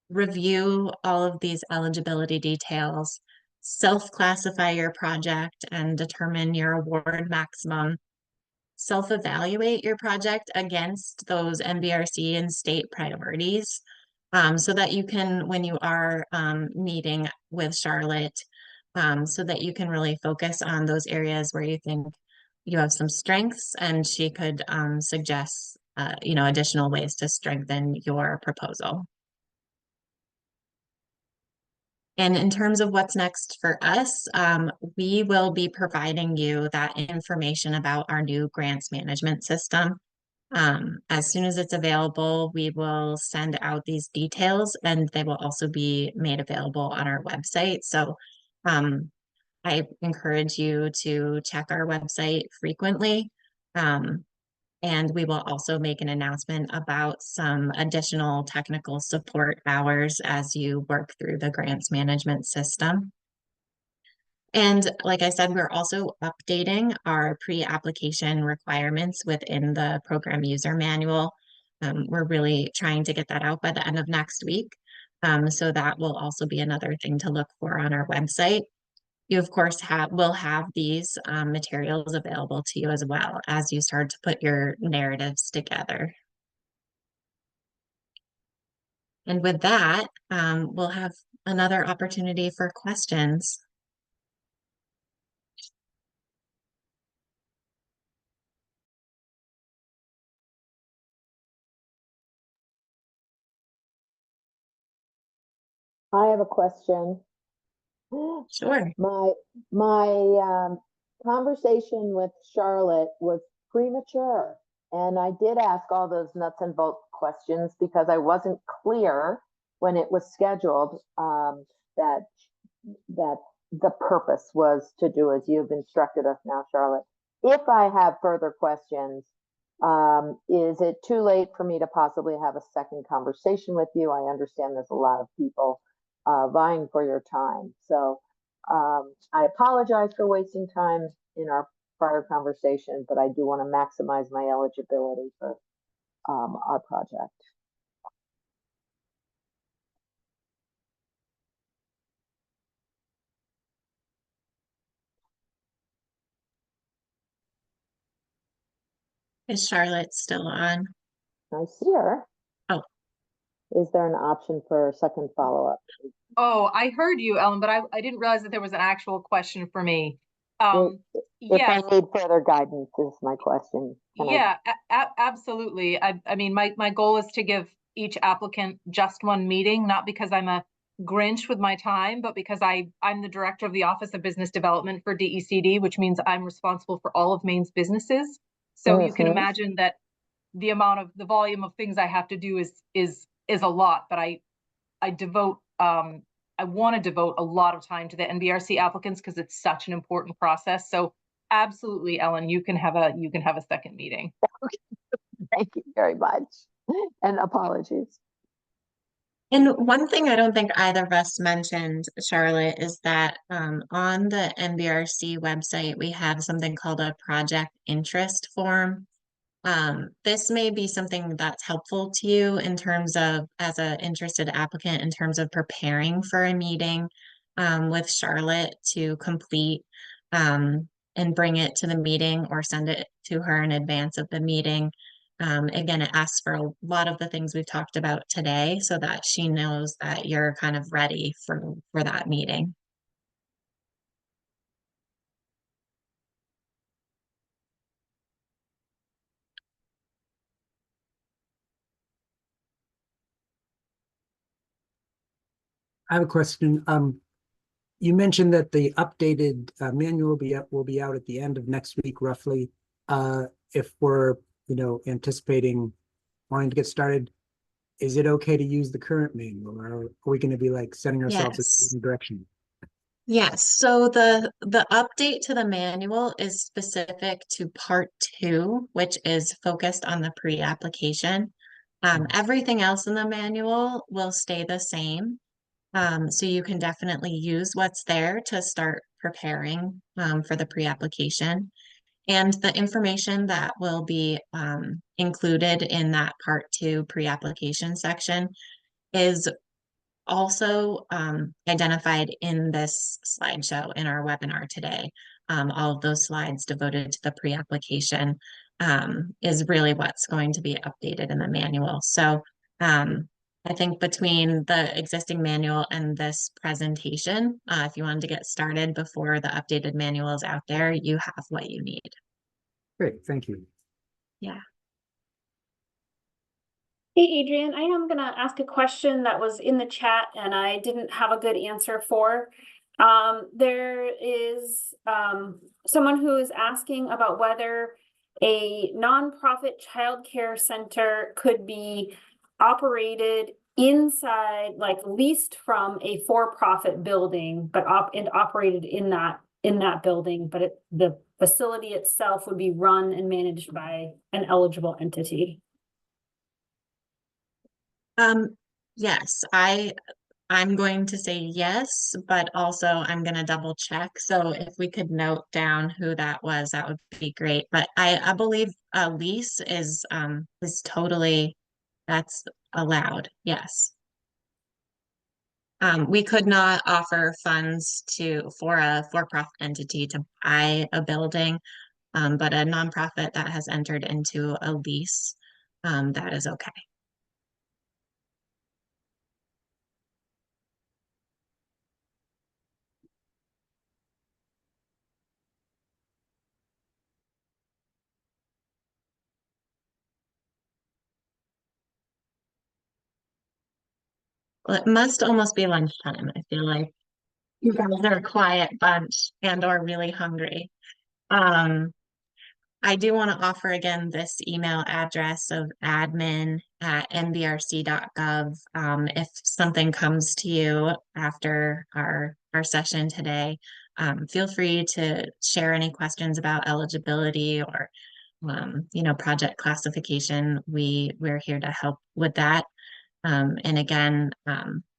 Review all of these eligibility details, self-classify your project and determine your award maximum, self-evaluate your project against those NBRC and state priorities, so that you can, when you are meeting with Charlotte, so that you can really focus on those areas where you think you have some strengths, and she could suggest, additional ways to strengthen your proposal. And in terms of what's next for us, we will be providing you that information about our new grants management system. As soon as it's available, we will send out these details, and they will also be made available on our website. So I encourage you to check our website frequently. And we will also make an announcement about some additional technical support hours as you work through the grants management system. And like I said, we're also updating our pre-application requirements within the program user manual. We're really trying to get that out by the end of next week. So that will also be another thing to look for on our website. You, of course, will have these materials available to you as well as you start to put your narratives together. And with that, we'll have another opportunity for questions. I have a question. Sure. My conversation with Charlotte was premature, and I did ask all those nuts and bolts questions because I wasn't clear when it was scheduled that the purpose was to do as you've instructed us now, Charlotte. If I have further questions, is it too late for me to possibly have a second conversation with you? I understand there's a lot of people vying for your time. So I apologize for wasting time in our prior conversation, but I do want to maximize my eligibility for our project. Is Charlotte still on? I see her. Oh. Is there an option for a second follow-up? Oh, I heard you, Ellen, but I didn't realize that there was an actual question for me. If I need further guidance, is my question. Absolutely. I mean, my goal is to give each applicant just one meeting, not because I'm a Grinch with my time, but because I'm the director of the Office of Business Development for DECD, which means I'm responsible for all of Maine's businesses. So you can imagine that the volume of things I have to do is a lot, but I want to devote a lot of time to the NBRC applicants because it's such an important process. So absolutely, Ellen, you can have a second meeting. Thank you very much. And apologies. And one thing I don't think either of us mentioned, Charlotte, is that on the NBRC website, we have something called a project interest form. This may be something that's helpful to you in terms of, as an interested applicant, in terms of preparing for a meeting with Charlotte to complete and bring it to the meeting or send it to her in advance of the meeting. Again, it asks for a lot of the things we've talked about today so that she knows that you're kind of ready for that meeting. I have a question. You mentioned that the updated manual will be out at the end of next week, roughly. If we're, anticipating wanting to get started, is it okay to use the current manual, or are we going to be like setting ourselves Yes. in a direction? Yes, so the update to the manual is specific to part 2, which is focused on the pre-application. Everything else in the manual will stay the same. So you can definitely use what's there to start preparing for the pre-application. And the information that will be included in that part 2 pre-application section is also identified in this slideshow in our webinar today. All of those slides devoted to the pre-application is really what's going to be updated in the manual. So I think between the existing manual and this presentation, if you wanted to get started before the updated manual is out there, you have what you need. Great, thank you. Yeah. Hey, Adrian, I am gonna ask a question that was in the chat and I didn't have a good answer for. There is someone who is asking about whether a nonprofit childcare center could be operated inside, like leased from a for-profit building, but operated in that building, but the facility itself would be run and managed by an eligible entity. Yes, I'm going to say yes, but also I'm going to double check. So if we could note down who that was, that would be great. But I believe a lease is totally, that's allowed. Yes. We could not offer funds for a for-profit entity to buy a building, but a nonprofit that has entered into a lease, that is okay. Well, it must almost be lunchtime. I feel like you guys are a quiet bunch and or really hungry. Um, I do want to offer again this email address of admin@nbrc.gov. If something comes to you after our session today, feel free to share any questions about eligibility or project classification. We're here to help with that. And again,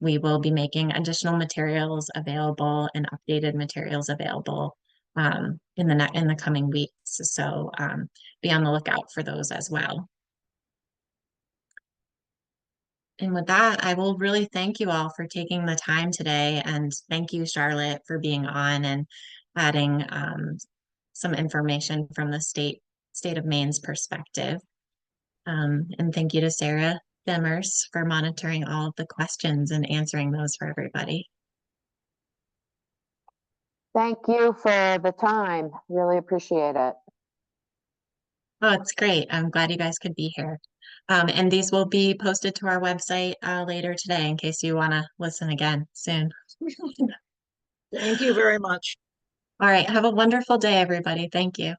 we will be making additional materials available and updated materials available in the coming weeks. So be on the lookout for those as well. And with that, I will really thank you all for taking the time today, and thank you, Charlotte, for being on and adding some information from the state of Maine's perspective. And thank you to Sarah Demers for monitoring all of the questions and answering those for everybody. Thank you for the time. Really appreciate it. Oh, it's great. I'm glad you guys could be here. And these will be posted to our website later today in case you want to listen again soon. Thank you very much. All right. Have a wonderful day, everybody. Thank you.